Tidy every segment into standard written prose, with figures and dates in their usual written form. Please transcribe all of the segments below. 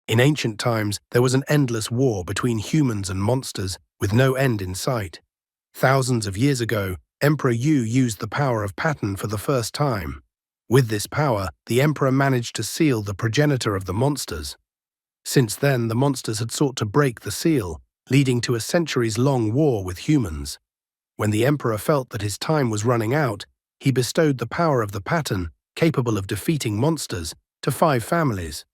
In ancient times, there was an endless war between humans and monsters, with no end in sight. Thousands of years ago, Emperor Yu used the power of pattern for the first time. With this power, the emperor managed to seal the progenitor of the monsters. Since then, the monsters had sought to break the seal, leading to a centuries-long war with humans. When the emperor felt that his time was running out, he bestowed the power of the pattern, capable of defeating monsters, to 5 families.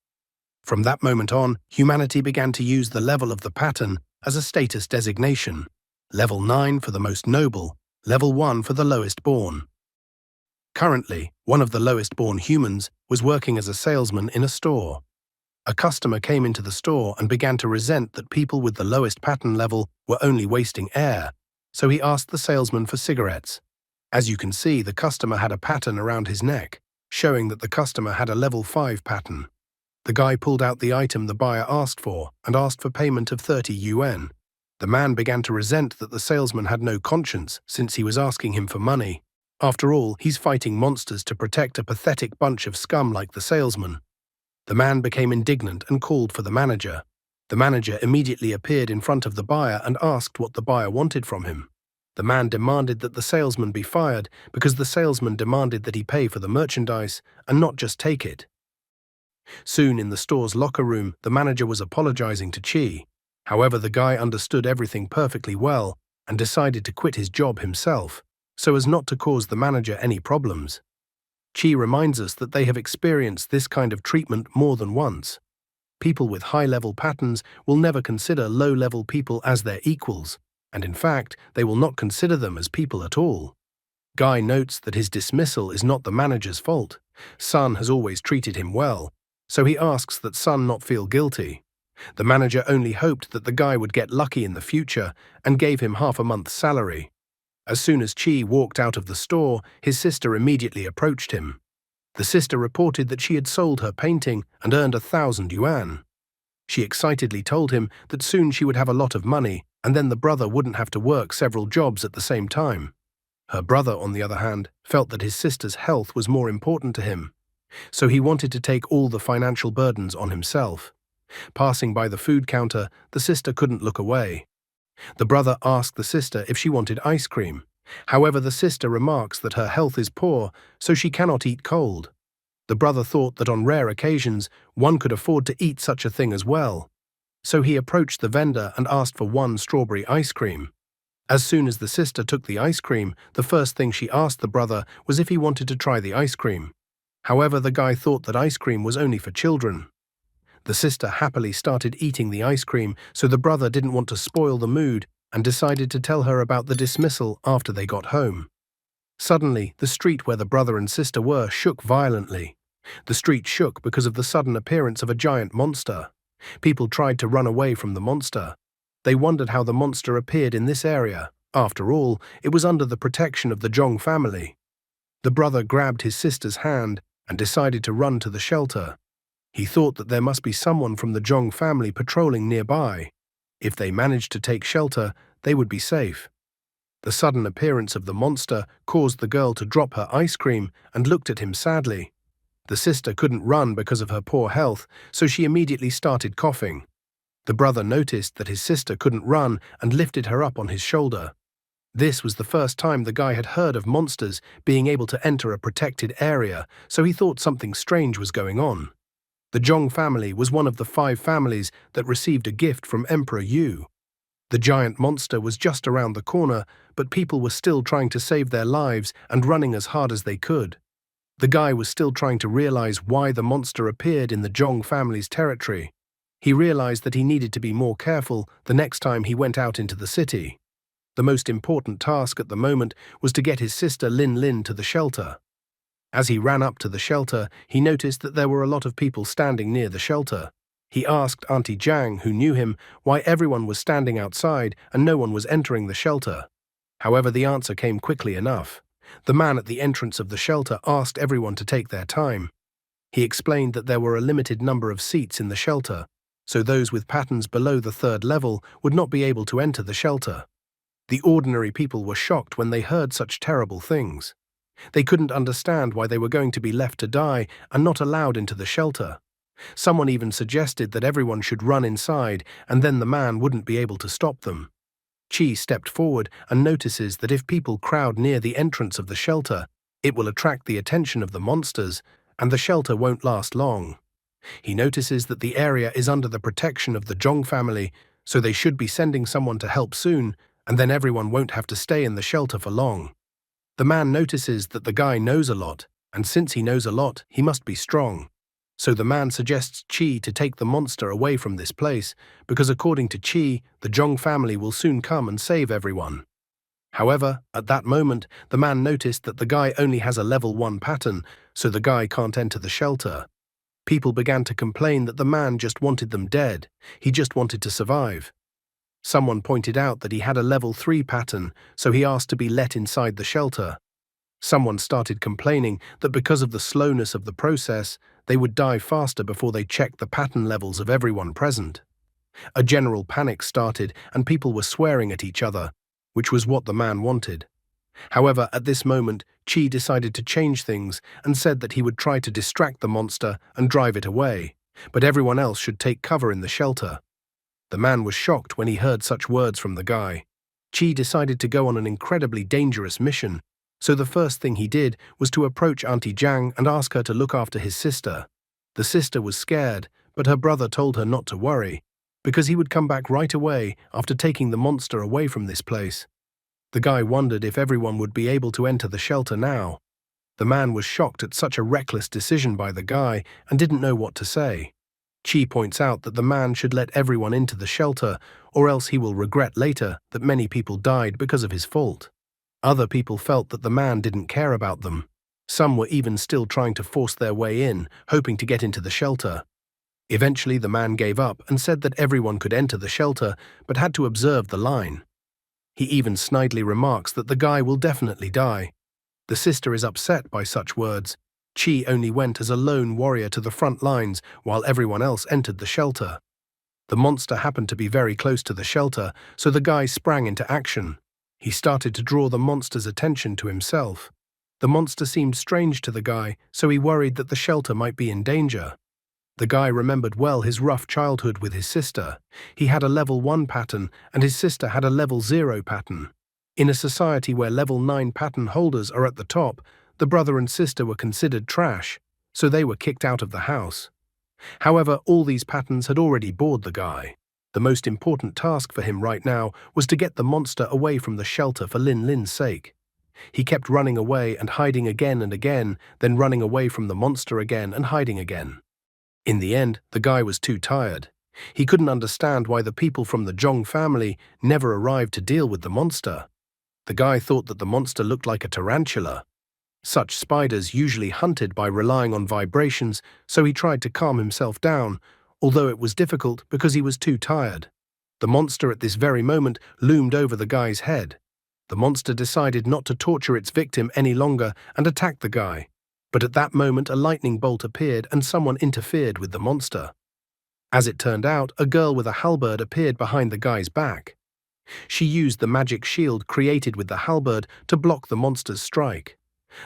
From that moment on, humanity began to use the level of the pattern as a status designation. Level 9 for the most noble, Level 1 for the lowest born. Currently, one of the lowest born humans was working as a salesman in a store. A customer came into the store and began to resent that people with the lowest pattern level were only wasting air, so he asked the salesman for cigarettes. As you can see, the customer had a pattern around his neck, showing that the customer had a level 5 pattern. The guy pulled out the item the buyer asked for and asked for payment of 30 yuan. The man began to resent that the salesman had no conscience since he was asking him for money. After all, he's fighting monsters to protect a pathetic bunch of scum like the salesman. The man became indignant and called for the manager. The manager immediately appeared in front of the buyer and asked what the buyer wanted from him. The man demanded that the salesman be fired because the salesman demanded that he pay for the merchandise and not just take it. Soon in the store's locker room, the manager was apologizing to Chi. However, the guy understood everything perfectly well and decided to quit his job himself, so as not to cause the manager any problems. Chi reminds us that they have experienced this kind of treatment more than once. People with high-level patterns will never consider low-level people as their equals, and in fact, they will not consider them as people at all. Guy notes that his dismissal is not the manager's fault. Sun has always treated him well, so he asks that Sun not feel guilty. The manager only hoped that the guy would get lucky in the future and gave him half a month's salary. As soon as Chi walked out of the store, his sister immediately approached him. The sister reported that she had sold her painting and earned 1,000 yuan. She excitedly told him that soon she would have a lot of money and then the brother wouldn't have to work several jobs at the same time. Her brother, on the other hand, felt that his sister's health was more important to him, so he wanted to take all the financial burdens on himself. Passing by the food counter, the sister couldn't look away. The brother asked the sister if she wanted ice cream. However, the sister remarks that her health is poor, so she cannot eat cold. The brother thought that on rare occasions, one could afford to eat such a thing as well. So he approached the vendor and asked for 1 strawberry ice cream. As soon as the sister took the ice cream, the first thing she asked the brother was if he wanted to try the ice cream. However, the guy thought that ice cream was only for children. The sister happily started eating the ice cream, so the brother didn't want to spoil the mood and decided to tell her about the dismissal after they got home. Suddenly, the street where the brother and sister were shook violently. The street shook because of the sudden appearance of a giant monster. People tried to run away from the monster. They wondered how the monster appeared in this area. After all, it was under the protection of the Zhong family. The brother grabbed his sister's hand and decided to run to the shelter. He thought that there must be someone from the Zhong family patrolling nearby. If they managed to take shelter, they would be safe. The sudden appearance of the monster caused the girl to drop her ice cream and looked at him sadly. The sister couldn't run because of her poor health, so she immediately started coughing. The brother noticed that his sister couldn't run and lifted her up on his shoulder. This was the first time the guy had heard of monsters being able to enter a protected area, so he thought something strange was going on. The Zhong family was one of the 5 families that received a gift from Emperor Yu. The giant monster was just around the corner, but people were still trying to save their lives and running as hard as they could. The guy was still trying to realize why the monster appeared in the Zhong family's territory. He realized that he needed to be more careful the next time he went out into the city. The most important task at the moment was to get his sister Lin Lin to the shelter. As he ran up to the shelter, he noticed that there were a lot of people standing near the shelter. He asked Auntie Jiang, who knew him, why everyone was standing outside and no one was entering the shelter. However, the answer came quickly enough. The man at the entrance of the shelter asked everyone to take their time. He explained that there were a limited number of seats in the shelter, so those with patterns below the 3rd level would not be able to enter the shelter. The ordinary people were shocked when they heard such terrible things. They couldn't understand why they were going to be left to die and not allowed into the shelter. Someone even suggested that everyone should run inside and then the man wouldn't be able to stop them. Chi stepped forward and notices that if people crowd near the entrance of the shelter, it will attract the attention of the monsters, and the shelter won't last long. He notices that the area is under the protection of the Zhong family, so they should be sending someone to help soon, and then everyone won't have to stay in the shelter for long. The man notices that the guy knows a lot, and since he knows a lot, he must be strong. So the man suggests Chi to take the monster away from this place, because according to Chi, the Zhong family will soon come and save everyone. However, at that moment, the man noticed that the guy only has a level 1 pattern, so the guy can't enter the shelter. People began to complain that the man just wanted them dead, he just wanted to survive. Someone pointed out that he had a level 3 pattern, so he asked to be let inside the shelter. Someone started complaining that because of the slowness of the process, they would die faster before they checked the pattern levels of everyone present. A general panic started and people were swearing at each other, which was what the man wanted. However, at this moment, Chi decided to change things and said that he would try to distract the monster and drive it away, but everyone else should take cover in the shelter. The man was shocked when he heard such words from the guy. Chi decided to go on an incredibly dangerous mission, so the first thing he did was to approach Auntie Jiang and ask her to look after his sister. The sister was scared, but her brother told her not to worry, because he would come back right away after taking the monster away from this place. The guy wondered if everyone would be able to enter the shelter now. The man was shocked at such a reckless decision by the guy and didn't know what to say. Chi points out that the man should let everyone into the shelter, or else he will regret later that many people died because of his fault. Other people felt that the man didn't care about them. Some were even still trying to force their way in, hoping to get into the shelter. Eventually the man gave up and said that everyone could enter the shelter but had to observe the line. He even snidely remarks that the guy will definitely die. The sister is upset by such words. Chi only went as a lone warrior to the front lines while everyone else entered the shelter. The monster happened to be very close to the shelter, so the guy sprang into action. He started to draw the monster's attention to himself. The monster seemed strange to the guy, so he worried that the shelter might be in danger. The guy remembered well his rough childhood with his sister. He had a level 1 pattern and his sister had a level 0 pattern. In a society where level 9 pattern holders are at the top, the brother and sister were considered trash, so they were kicked out of the house. However, all these patterns had already bored the guy. The most important task for him right now was to get the monster away from the shelter for Lin Lin's sake. He kept running away and hiding again and again, then running away from the monster again and hiding again. In the end, the guy was too tired. He couldn't understand why the people from the Zhong family never arrived to deal with the monster. The guy thought that the monster looked like a tarantula. Such spiders usually hunted by relying on vibrations, so he tried to calm himself down, although it was difficult because he was too tired. The monster at this very moment loomed over the guy's head. The monster decided not to torture its victim any longer and attacked the guy. But at that moment a lightning bolt appeared and someone interfered with the monster. As it turned out, a girl with a halberd appeared behind the guy's back. She used the magic shield created with the halberd to block the monster's strike.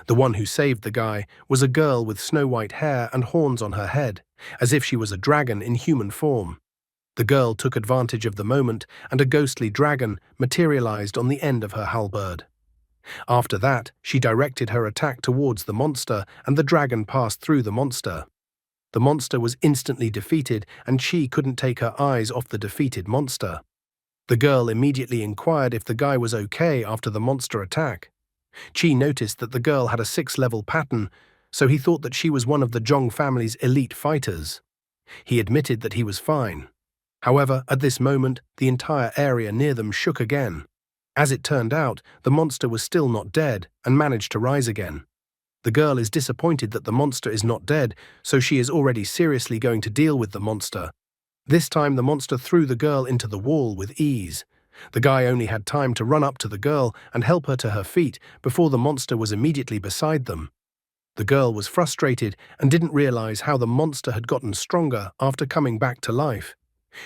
The one who saved the guy was a girl with snow-white hair and horns on her head, as if she was a dragon in human form. The girl took advantage of the moment, and a ghostly dragon materialized on the end of her halberd. After that, she directed her attack towards the monster, and the dragon passed through the monster. The monster was instantly defeated, and she couldn't take her eyes off the defeated monster. The girl immediately inquired if the guy was okay after the monster attack. Chi noticed that the girl had a 6-level pattern, so he thought that she was one of the Zhong family's elite fighters. He admitted that he was fine. However, at this moment, the entire area near them shook again. As it turned out, the monster was still not dead and managed to rise again. The girl is disappointed that the monster is not dead, so she is already seriously going to deal with the monster. This time the monster threw the girl into the wall with ease. The guy only had time to run up to the girl and help her to her feet before the monster was immediately beside them. The girl was frustrated and didn't realize how the monster had gotten stronger after coming back to life.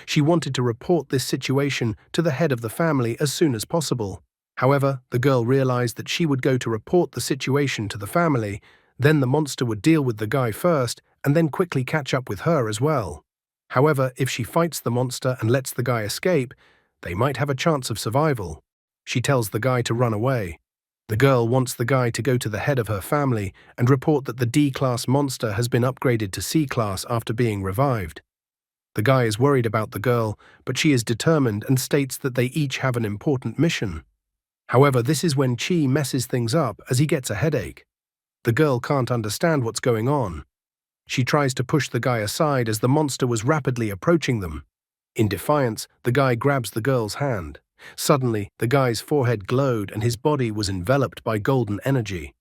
She wanted to report this situation to the head of the family as soon as possible. However, the girl realized that she would go to report the situation to the family, then the monster would deal with the guy first, and then quickly catch up with her as well. However, if she fights the monster and lets the guy escape, they might have a chance of survival. She tells the guy to run away. The girl wants the guy to go to the head of her family and report that the D-class monster has been upgraded to C-class after being revived. The guy is worried about the girl, but she is determined and states that they each have an important mission. However, this is when Chi messes things up as he gets a headache. The girl can't understand what's going on. She tries to push the guy aside as the monster was rapidly approaching them. In defiance, the guy grabs the girl's hand. Suddenly, the guy's forehead glowed and his body was enveloped by golden energy.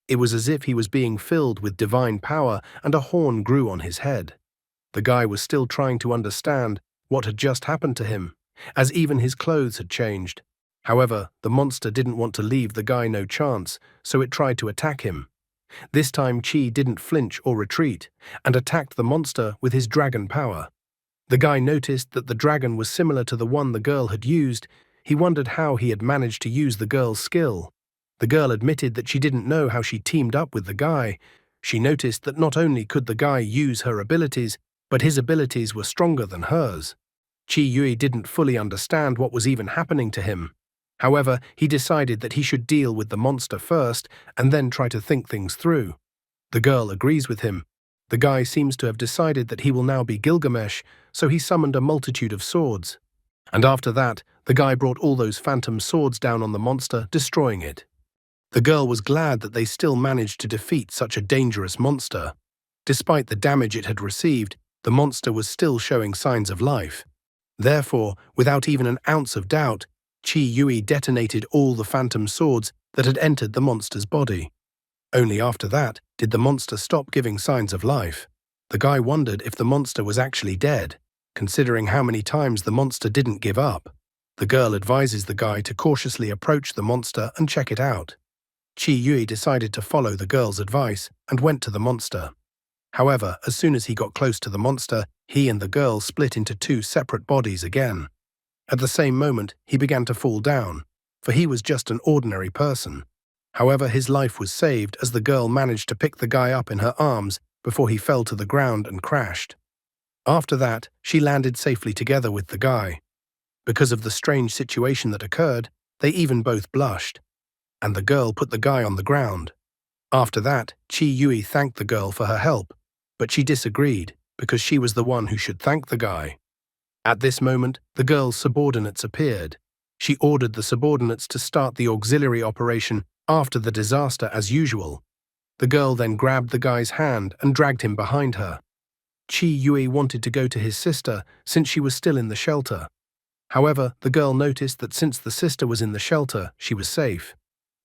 It was as if he was being filled with divine power and a horn grew on his head. The guy was still trying to understand what had just happened to him, as even his clothes had changed. However, the monster didn't want to leave the guy no chance, so it tried to attack him. This time Chi didn't flinch or retreat, and attacked the monster with his dragon power. The guy noticed that the dragon was similar to the one the girl had used. He wondered how he had managed to use the girl's skill. The girl admitted that she didn't know how she teamed up with the guy. She noticed that not only could the guy use her abilities, but his abilities were stronger than hers. Chi Yui didn't fully understand what was even happening to him. However, he decided that he should deal with the monster first and then try to think things through. The girl agrees with him. The guy seems to have decided that he will now be Gilgamesh, so he summoned a multitude of swords. And after that, the guy brought all those phantom swords down on the monster, destroying it. The girl was glad that they still managed to defeat such a dangerous monster. Despite the damage it had received, the monster was still showing signs of life. Therefore, without even an ounce of doubt, Chi Yui detonated all the phantom swords that had entered the monster's body. Only after that did the monster stop giving signs of life. The guy wondered if the monster was actually dead, considering how many times the monster didn't give up. The girl advises the guy to cautiously approach the monster and check it out. Chi Yui decided to follow the girl's advice and went to the monster. However, as soon as he got close to the monster, he and the girl split into two separate bodies again. At the same moment, he began to fall down, for he was just an ordinary person. However, his life was saved as the girl managed to pick the guy up in her arms before he fell to the ground and crashed. After that, she landed safely together with the guy. Because of the strange situation that occurred, they even both blushed, and the girl put the guy on the ground. After that, Chi Yui thanked the girl for her help, but she disagreed because she was the one who should thank the guy. At this moment, the girl's subordinates appeared. She ordered the subordinates to start the auxiliary operation after the disaster as usual. The girl then grabbed the guy's hand and dragged him behind her. Chi Yui wanted to go to his sister since she was still in the shelter. However, the girl noticed that since the sister was in the shelter, she was safe.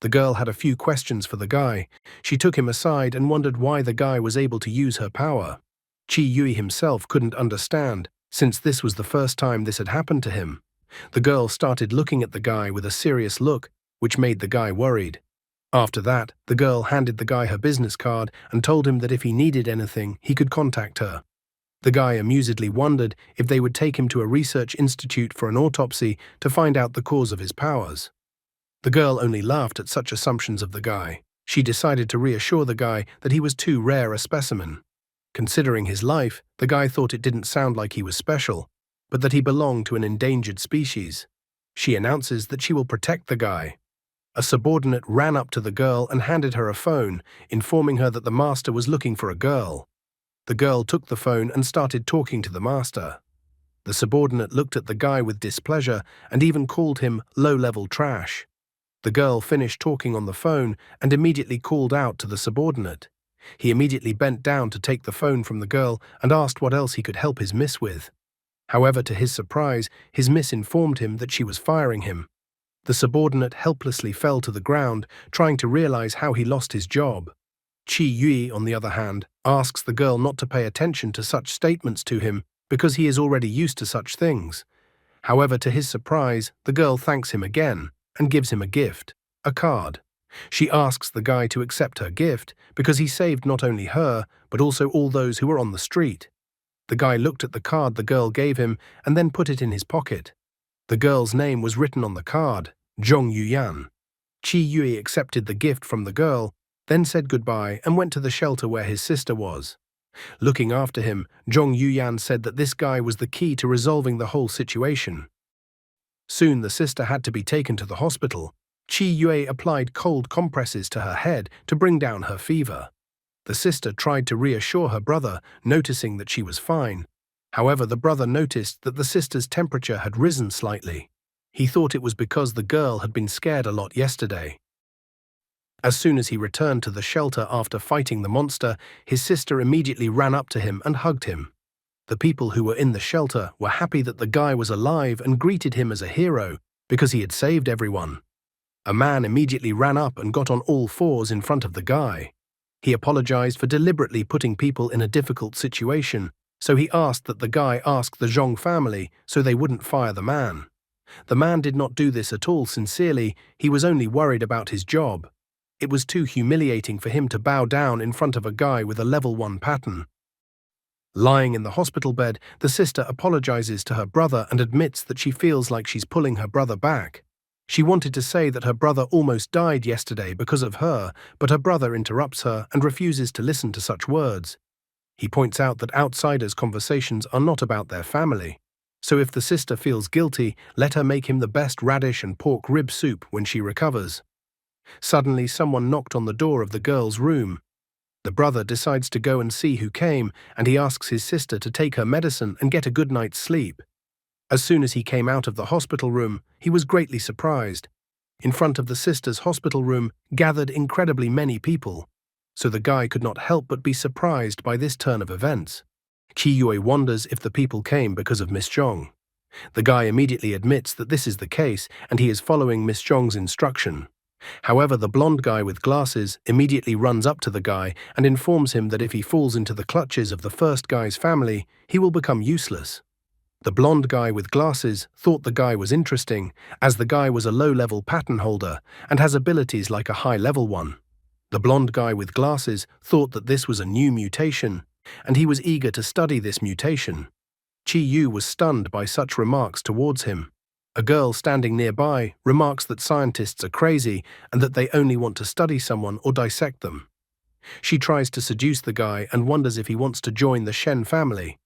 The girl had a few questions for the guy. She took him aside and wondered why the guy was able to use her power. Chi Yui himself couldn't understand, since this was the first time this had happened to him. The girl started looking at the guy with a serious look, which made the guy worried. After that, the girl handed the guy her business card and told him that if he needed anything, he could contact her. The guy amusedly wondered if they would take him to a research institute for an autopsy to find out the cause of his powers. The girl only laughed at such assumptions of the guy. She decided to reassure the guy that he was too rare a specimen. Considering his life, the guy thought it didn't sound like he was special, but that he belonged to an endangered species. She announces that she will protect the guy. A subordinate ran up to the girl and handed her a phone, informing her that the master was looking for a girl. The girl took the phone and started talking to the master. The subordinate looked at the guy with displeasure and even called him low-level trash. The girl finished talking on the phone and immediately called out to the subordinate. He immediately bent down to take the phone from the girl and asked what else he could help his miss with. However, to his surprise, his miss informed him that she was firing him. The subordinate helplessly fell to the ground, trying to realize how he lost his job. Chi Yui, on the other hand, asks the girl not to pay attention to such statements to him because he is already used to such things. However, to his surprise, the girl thanks him again and gives him a gift, a card. She asks the guy to accept her gift because he saved not only her, but also all those who were on the street. The guy looked at the card the girl gave him and then put it in his pocket. The girl's name was written on the card, Zhong Yuyan. Chi Yui accepted the gift from the girl, then said goodbye and went to the shelter where his sister was. Looking after him, Zhong Yuyan said that this guy was the key to resolving the whole situation. Soon the sister had to be taken to the hospital. Qi Yue applied cold compresses to her head to bring down her fever. The sister tried to reassure her brother, noticing that she was fine. However, the brother noticed that the sister's temperature had risen slightly. He thought it was because the girl had been scared a lot yesterday. As soon as he returned to the shelter after fighting the monster, his sister immediately ran up to him and hugged him. The people who were in the shelter were happy that the guy was alive and greeted him as a hero because he had saved everyone. A man immediately ran up and got on all fours in front of the guy. He apologized for deliberately putting people in a difficult situation, so he asked that the guy ask the Zhong family so they wouldn't fire the man. The man did not do this at all sincerely, he was only worried about his job. It was too humiliating for him to bow down in front of a guy with a level 1 pattern. Lying in the hospital bed, the sister apologizes to her brother and admits that she feels like she's pulling her brother back. She wanted to say that her brother almost died yesterday because of her, but her brother interrupts her and refuses to listen to such words. He points out that outsiders' conversations are not about their family. So if the sister feels guilty, let her make him the best radish and pork rib soup when she recovers. Suddenly, someone knocked on the door of the girl's room. The brother decides to go and see who came, and he asks his sister to take her medicine and get a good night's sleep. As soon as he came out of the hospital room, he was greatly surprised. In front of the sister's hospital room gathered incredibly many people, so the guy could not help but be surprised by this turn of events. Qi Yue wonders if the people came because of Miss Zhong. The guy immediately admits that this is the case and he is following Miss Zhong's instruction. However, the blonde guy with glasses immediately runs up to the guy and informs him that if he falls into the clutches of the first guy's family, he will become useless. The blonde guy with glasses thought the guy was interesting, as the guy was a low-level pattern holder and has abilities like a high-level one. The blonde guy with glasses thought that this was a new mutation, and he was eager to study this mutation. Qi Yu was stunned by such remarks towards him. A girl standing nearby remarks that scientists are crazy and that they only want to study someone or dissect them. She tries to seduce the guy and wonders if he wants to join the Shen family.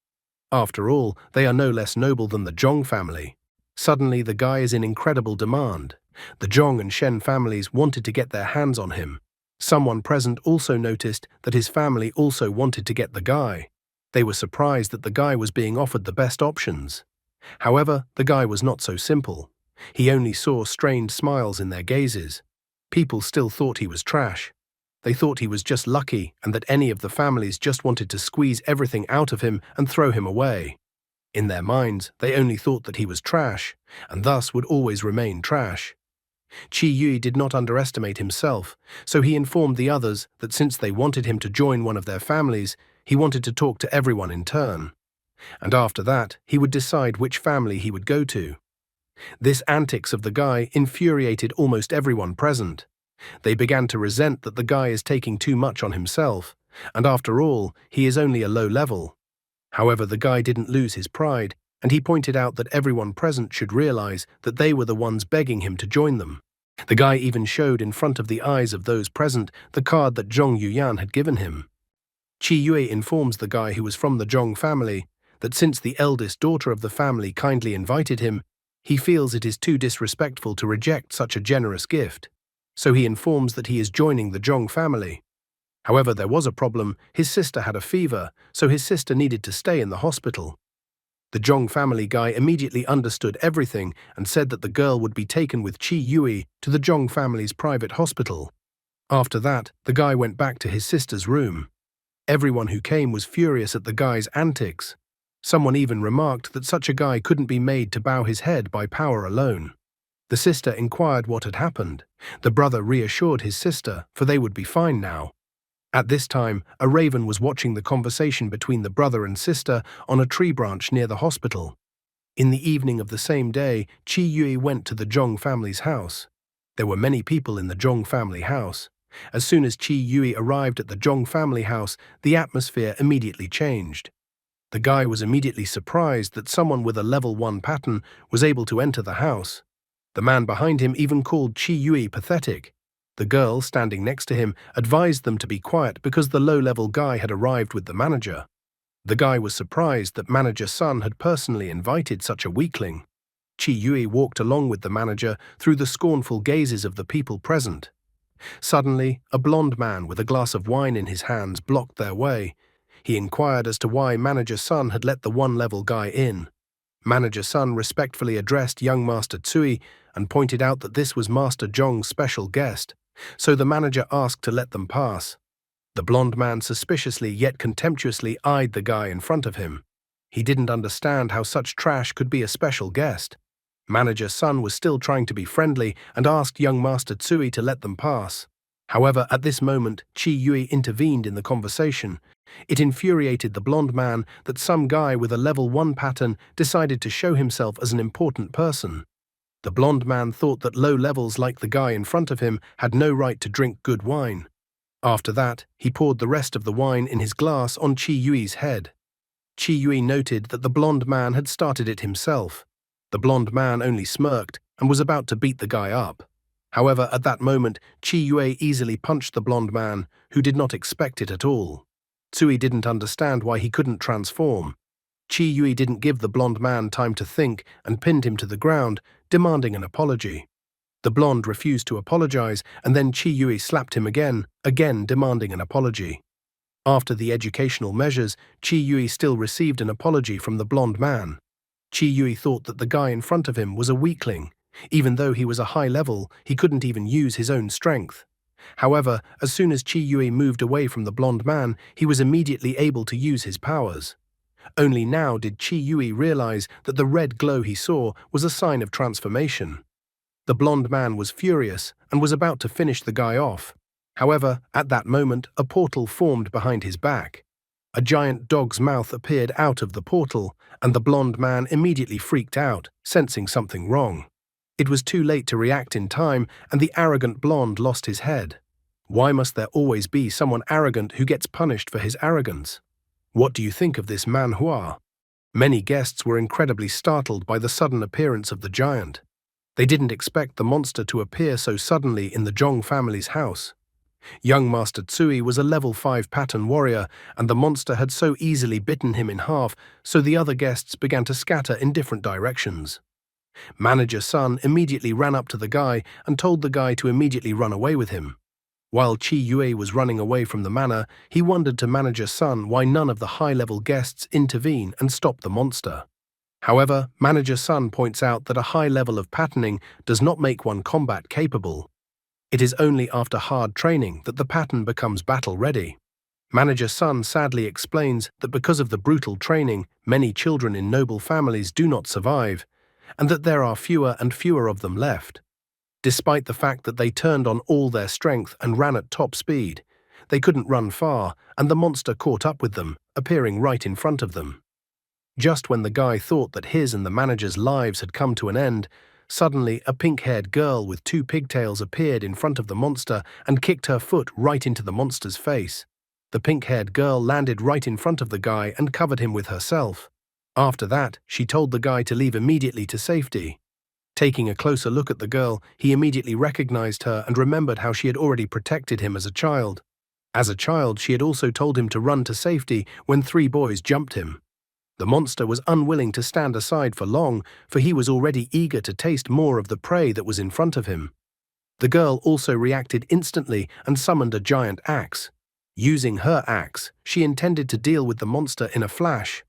After all, they are no less noble than the Zhong family. Suddenly, the guy is in incredible demand. The Zhong and Shen families wanted to get their hands on him. Someone present also noticed that his family also wanted to get the guy. They were surprised that the guy was being offered the best options. However, the guy was not so simple. He only saw strained smiles in their gazes. People still thought he was trash. They thought he was just lucky and that any of the families just wanted to squeeze everything out of him and throw him away. In their minds, they only thought that he was trash, and thus would always remain trash. Qi Yue did not underestimate himself, so he informed the others that since they wanted him to join one of their families, he wanted to talk to everyone in turn. And after that, he would decide which family he would go to. This antics of the guy infuriated almost everyone present. They began to resent that the guy is taking too much on himself, and after all, he is only a low level. However, the guy didn't lose his pride, and he pointed out that everyone present should realize that they were the ones begging him to join them. The guy even showed in front of the eyes of those present the card that Zhong Yuyan had given him. Qi Yue informs the guy who was from the Zhong family that since the eldest daughter of the family kindly invited him, he feels it is too disrespectful to reject such a generous gift. So he informs that he is joining the Zhong family. However, there was a problem. His sister had a fever, so his sister needed to stay in the hospital. The Zhong family guy immediately understood everything and said that the girl would be taken with Qi Yue to the Zhong family's private hospital. After that, the guy went back to his sister's room. Everyone who came was furious at the guy's antics. Someone even remarked that such a guy couldn't be made to bow his head by power alone. The sister inquired what had happened. The brother reassured his sister, for they would be fine now. At this time, a raven was watching the conversation between the brother and sister on a tree branch near the hospital. In the evening of the same day, Qi Yue went to the Zhong family's house. There were many people in the Zhong family house. As soon as Qi Yue arrived at the Zhong family house, the atmosphere immediately changed. The guy was immediately surprised that someone with a level 1 pattern was able to enter the house. The man behind him even called Qi Yue pathetic. The girl standing next to him advised them to be quiet because the low-level guy had arrived with the manager. The guy was surprised that Manager Sun had personally invited such a weakling. Chi Yui walked along with the manager through the scornful gazes of the people present. Suddenly, a blond man with a glass of wine in his hands blocked their way. He inquired as to why Manager Sun had let the one-level guy in. Manager Sun respectfully addressed young Master Tsui and pointed out that this was Master Zhong's special guest, so the manager asked to let them pass. The blond man suspiciously yet contemptuously eyed the guy in front of him. He didn't understand how such trash could be a special guest. Manager Sun was still trying to be friendly and asked young Master Tsui to let them pass. However, at this moment, Chi Yui intervened in the conversation. It infuriated the blond man that some guy with a level 1 pattern decided to show himself as an important person. The blond man thought that low levels like the guy in front of him had no right to drink good wine. After that, he poured the rest of the wine in his glass on Chi Yui's head. Chi Yui noted that the blond man had started it himself. The blond man only smirked and was about to beat the guy up. However, at that moment, Chi Yui easily punched the blond man, who did not expect it at all. Tsui didn't understand why he couldn't transform. Chi Yui didn't give the blond man time to think and pinned him to the ground, demanding an apology. The blonde refused to apologize, and then Chi Yui slapped him again demanding an apology. After the educational measures, Chi Yui still received an apology from the blond man. Chi Yui thought that the guy in front of him was a weakling. Even though he was a high level, he couldn't even use his own strength. However, as soon as Chi Yui moved away from the blond man, he was immediately able to use his powers. Only now did Chi Yui realize that the red glow he saw was a sign of transformation. The blond man was furious and was about to finish the guy off. However, at that moment, a portal formed behind his back. A giant dog's mouth appeared out of the portal, and the blond man immediately freaked out, sensing something wrong. It was too late to react in time, and the arrogant blonde lost his head. Why must there always be someone arrogant who gets punished for his arrogance? What do you think of this manhwa? Many guests were incredibly startled by the sudden appearance of the giant. They didn't expect the monster to appear so suddenly in the Zhong family's house. Young Master Tsui was a level 5 pattern warrior, and the monster had so easily bitten him in half, so the other guests began to scatter in different directions. Manager Sun immediately ran up to the guy and told the guy to immediately run away with him. While Chi Yui was running away from the manor, he wondered to Manager Sun why none of the high-level guests intervene and stop the monster. However, Manager Sun points out that a high level of patterning does not make one combat capable. It is only after hard training that the pattern becomes battle-ready. Manager Sun sadly explains that because of the brutal training, many children in noble families do not survive, and that there are fewer and fewer of them left. Despite the fact that they turned on all their strength and ran at top speed, they couldn't run far, and the monster caught up with them, appearing right in front of them. Just when the guy thought that his and the manager's lives had come to an end, suddenly a pink-haired girl with 2 pigtails appeared in front of the monster and kicked her foot right into the monster's face. The pink-haired girl landed right in front of the guy and covered him with herself. After that, she told the guy to leave immediately to safety. Taking a closer look at the girl, he immediately recognized her and remembered how she had already protected him as a child. As a child, she had also told him to run to safety when 3 boys jumped him. The monster was unwilling to stand aside for long, for he was already eager to taste more of the prey that was in front of him. The girl also reacted instantly and summoned a giant axe. Using her axe, she intended to deal with the monster in a flash.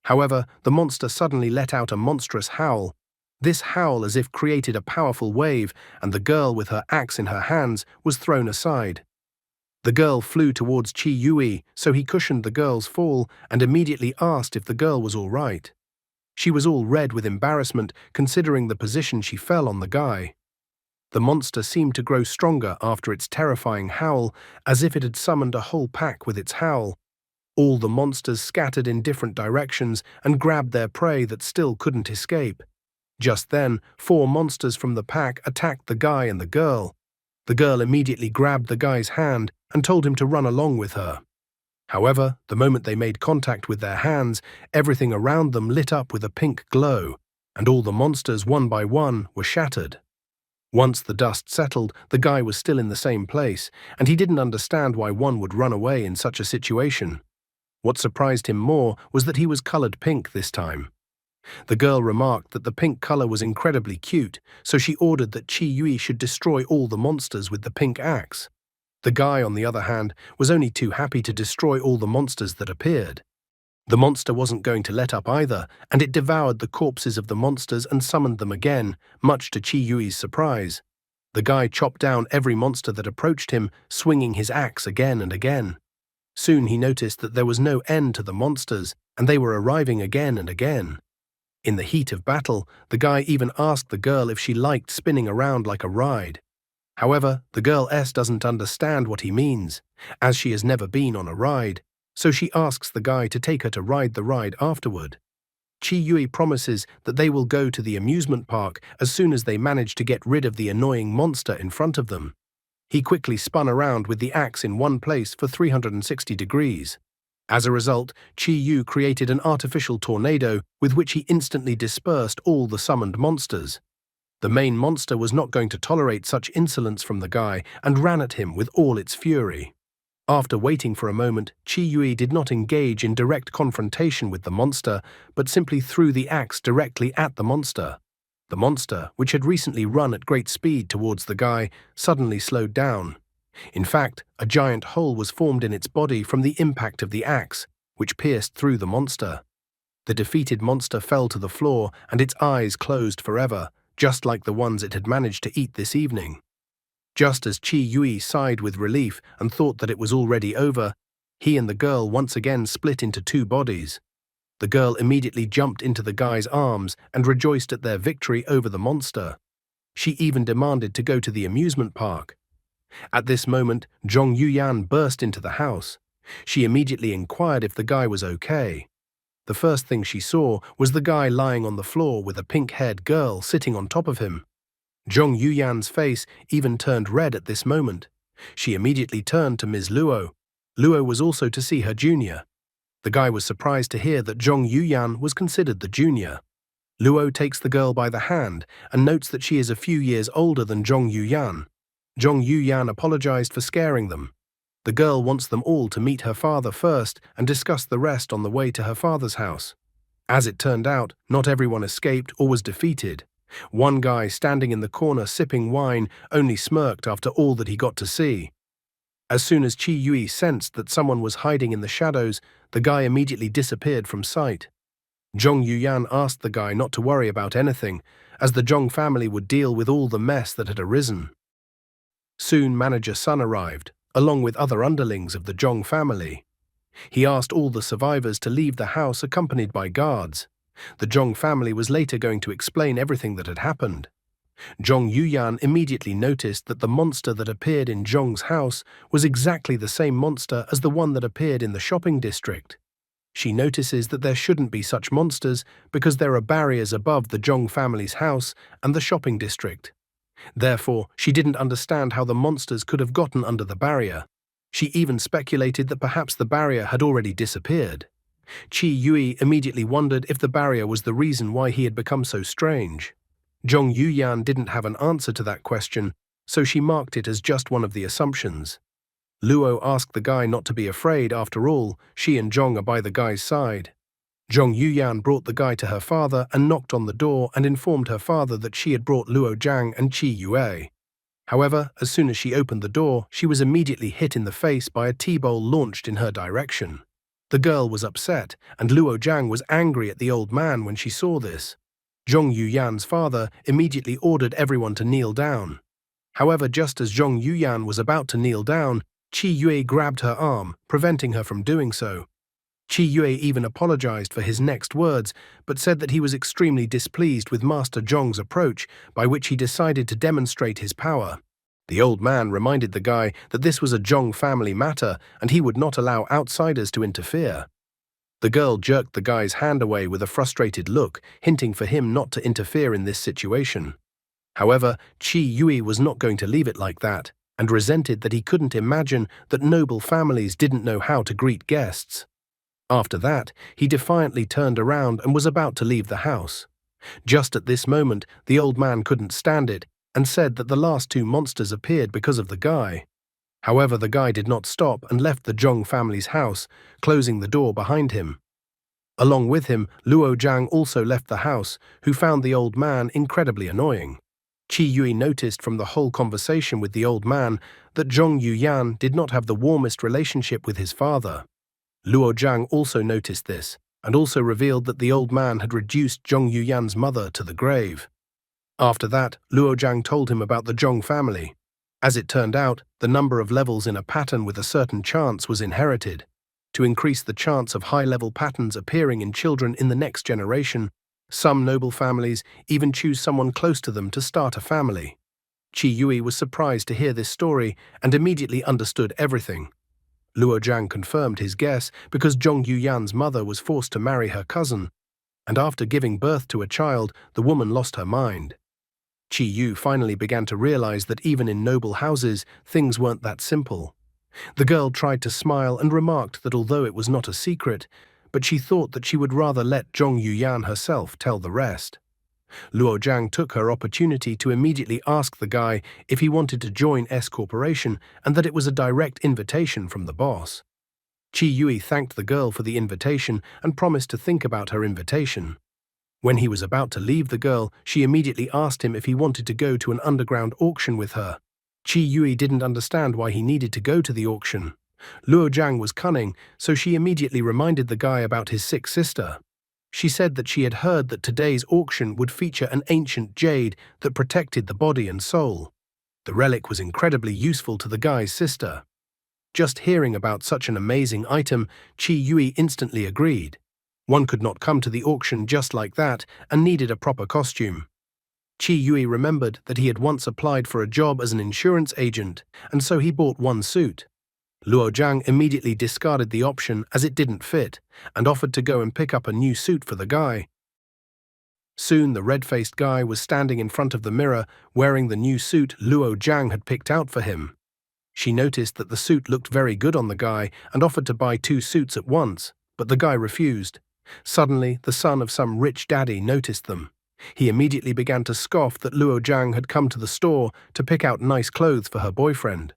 However, the monster suddenly let out a monstrous howl. This howl as if created a powerful wave, and the girl with her axe in her hands was thrown aside. The girl flew towards Chi Yui, so he cushioned the girl's fall and immediately asked if the girl was all right. She was all red with embarrassment, considering the position she fell on the guy. The monster seemed to grow stronger after its terrifying howl, as if it had summoned a whole pack with its howl. All the monsters scattered in different directions and grabbed their prey that still couldn't escape. Just then, 4 monsters from the pack attacked the guy and the girl. The girl immediately grabbed the guy's hand and told him to run along with her. However, the moment they made contact with their hands, everything around them lit up with a pink glow, and all the monsters one by one were shattered. Once the dust settled, the guy was still in the same place, and he didn't understand why one would run away in such a situation. What surprised him more was that he was colored pink this time. The girl remarked that the pink color was incredibly cute, so she ordered that Chi Yui should destroy all the monsters with the pink axe. The guy, on the other hand, was only too happy to destroy all the monsters that appeared. The monster wasn't going to let up either, and it devoured the corpses of the monsters and summoned them again, much to Chi Yui's surprise. The guy chopped down every monster that approached him, swinging his axe again and again. Soon he noticed that there was no end to the monsters, and they were arriving again and again. In the heat of battle, the guy even asked the girl if she liked spinning around like a ride. However, the girl doesn't understand what he means, as she has never been on a ride, so she asks the guy to take her to ride the ride afterward. Chi Yui promises that they will go to the amusement park as soon as they manage to get rid of the annoying monster in front of them. He quickly spun around with the axe in one place for 360 degrees. As a result, Chi Yu created an artificial tornado with which he instantly dispersed all the summoned monsters. The main monster was not going to tolerate such insolence from the guy and ran at him with all its fury. After waiting for a moment, Chi Yui did not engage in direct confrontation with the monster, but simply threw the axe directly at the monster. The monster, which had recently run at great speed towards the guy, suddenly slowed down. In fact, a giant hole was formed in its body from the impact of the axe, which pierced through the monster. The defeated monster fell to the floor and its eyes closed forever, just like the ones it had managed to eat this evening. Just as Chi Yui sighed with relief and thought that it was already over, he and the girl once again split into two bodies. The girl immediately jumped into the guy's arms and rejoiced at their victory over the monster. She even demanded to go to the amusement park. At this moment, Zhong Yuyan burst into the house. She immediately inquired if the guy was okay. The first thing she saw was the guy lying on the floor with a pink-haired girl sitting on top of him. Zhong Yuyan's face even turned red at this moment. She immediately turned to Ms. Luo. Luo was also to see her junior. The guy was surprised to hear that Zhong Yuyan was considered the junior. Luo takes the girl by the hand and notes that she is a few years older than Zhong Yuyan. Zhong Yuyan apologized for scaring them. The girl wants them all to meet her father first and discuss the rest on the way to her father's house. As it turned out, not everyone escaped or was defeated. One guy standing in the corner sipping wine only smirked after all that he got to see. As soon as Chi Yui sensed that someone was hiding in the shadows, the guy immediately disappeared from sight. Zhong Yuyan asked the guy not to worry about anything, as the Zhong family would deal with all the mess that had arisen. Soon Manager Sun arrived, along with other underlings of the Zhong family. He asked all the survivors to leave the house accompanied by guards. The Zhong family was later going to explain everything that had happened. Zhong Yuyan immediately noticed that the monster that appeared in Zhong's house was exactly the same monster as the one that appeared in the shopping district. She notices that there shouldn't be such monsters because there are barriers above the Zhong family's house and the shopping district. Therefore, she didn't understand how the monsters could have gotten under the barrier. She even speculated that perhaps the barrier had already disappeared. Chi Yui immediately wondered if the barrier was the reason why he had become so strange. Zhong Yuyan didn't have an answer to that question, so she marked it as just one of the assumptions. Luo asked the guy not to be afraid. After all, she and Zhong are by the guy's side. Zhong Yuyan brought the guy to her father and knocked on the door and informed her father that she had brought Luo Zhang and Chi Yue. However, as soon as she opened the door, she was immediately hit in the face by a tea bowl launched in her direction. The girl was upset, and Luo Zhang was angry at the old man when she saw this. Zhong Yuyan's father immediately ordered everyone to kneel down. However, just as Zhong Yuyan was about to kneel down, Chi Yue grabbed her arm, preventing her from doing so. Chi Yue even apologized for his next words, but said that he was extremely displeased with Master Zhong's approach, by which he decided to demonstrate his power. The old man reminded the guy that this was a Zhong family matter and he would not allow outsiders to interfere. The girl jerked the guy's hand away with a frustrated look, hinting for him not to interfere in this situation. However, Chi Yui was not going to leave it like that, and resented that he couldn't imagine that noble families didn't know how to greet guests. After that, he defiantly turned around and was about to leave the house. Just at this moment, the old man couldn't stand it. and said that the last two monsters appeared because of the guy. However, the guy did not stop and left the Zhong family's house, closing the door behind him. Along with him, Luo Zhang also left the house, who found the old man incredibly annoying. Qi Yui noticed from the whole conversation with the old man that Zhong Yuyan did not have the warmest relationship with his father. Luo Zhang also noticed this, and also revealed that the old man had reduced Zhong Yuyan's mother to the grave. After that, Luo Zhang told him about the Zhong family. As it turned out, the number of levels in a pattern with a certain chance was inherited. To increase the chance of high-level patterns appearing in children in the next generation, some noble families even choose someone close to them to start a family. Qi Yui was surprised to hear this story and immediately understood everything. Luo Zhang confirmed his guess because Zhong Yuyan's mother was forced to marry her cousin, and after giving birth to a child, the woman lost her mind. Qi Yu finally began to realize that even in noble houses, things weren't that simple. The girl tried to smile and remarked that although it was not a secret, but she thought that she would rather let Zhong Yuyan herself tell the rest. Luo Zhang took her opportunity to immediately ask the guy if he wanted to join S Corporation and that it was a direct invitation from the boss. Qi Yui thanked the girl for the invitation and promised to think about her invitation. When he was about to leave the girl, she immediately asked him if he wanted to go to an underground auction with her. Qi Yui didn't understand why he needed to go to the auction. Luo Zhang was cunning, so she immediately reminded the guy about his sick sister. She said that she had heard that today's auction would feature an ancient jade that protected the body and soul. The relic was incredibly useful to the guy's sister. Just hearing about such an amazing item, Qi Yui instantly agreed. One could not come to the auction just like that and needed a proper costume. Qi Yui remembered that he had once applied for a job as an insurance agent, and so he bought one suit. Luo Zhang immediately discarded the option as it didn't fit, and offered to go and pick up a new suit for the guy. Soon the red-faced guy was standing in front of the mirror wearing the new suit Luo Zhang had picked out for him. She noticed that the suit looked very good on the guy and offered to buy two suits at once, but the guy refused. Suddenly, the son of some rich daddy noticed them. He immediately began to scoff that Luo Zhang had come to the store to pick out nice clothes for her boyfriend.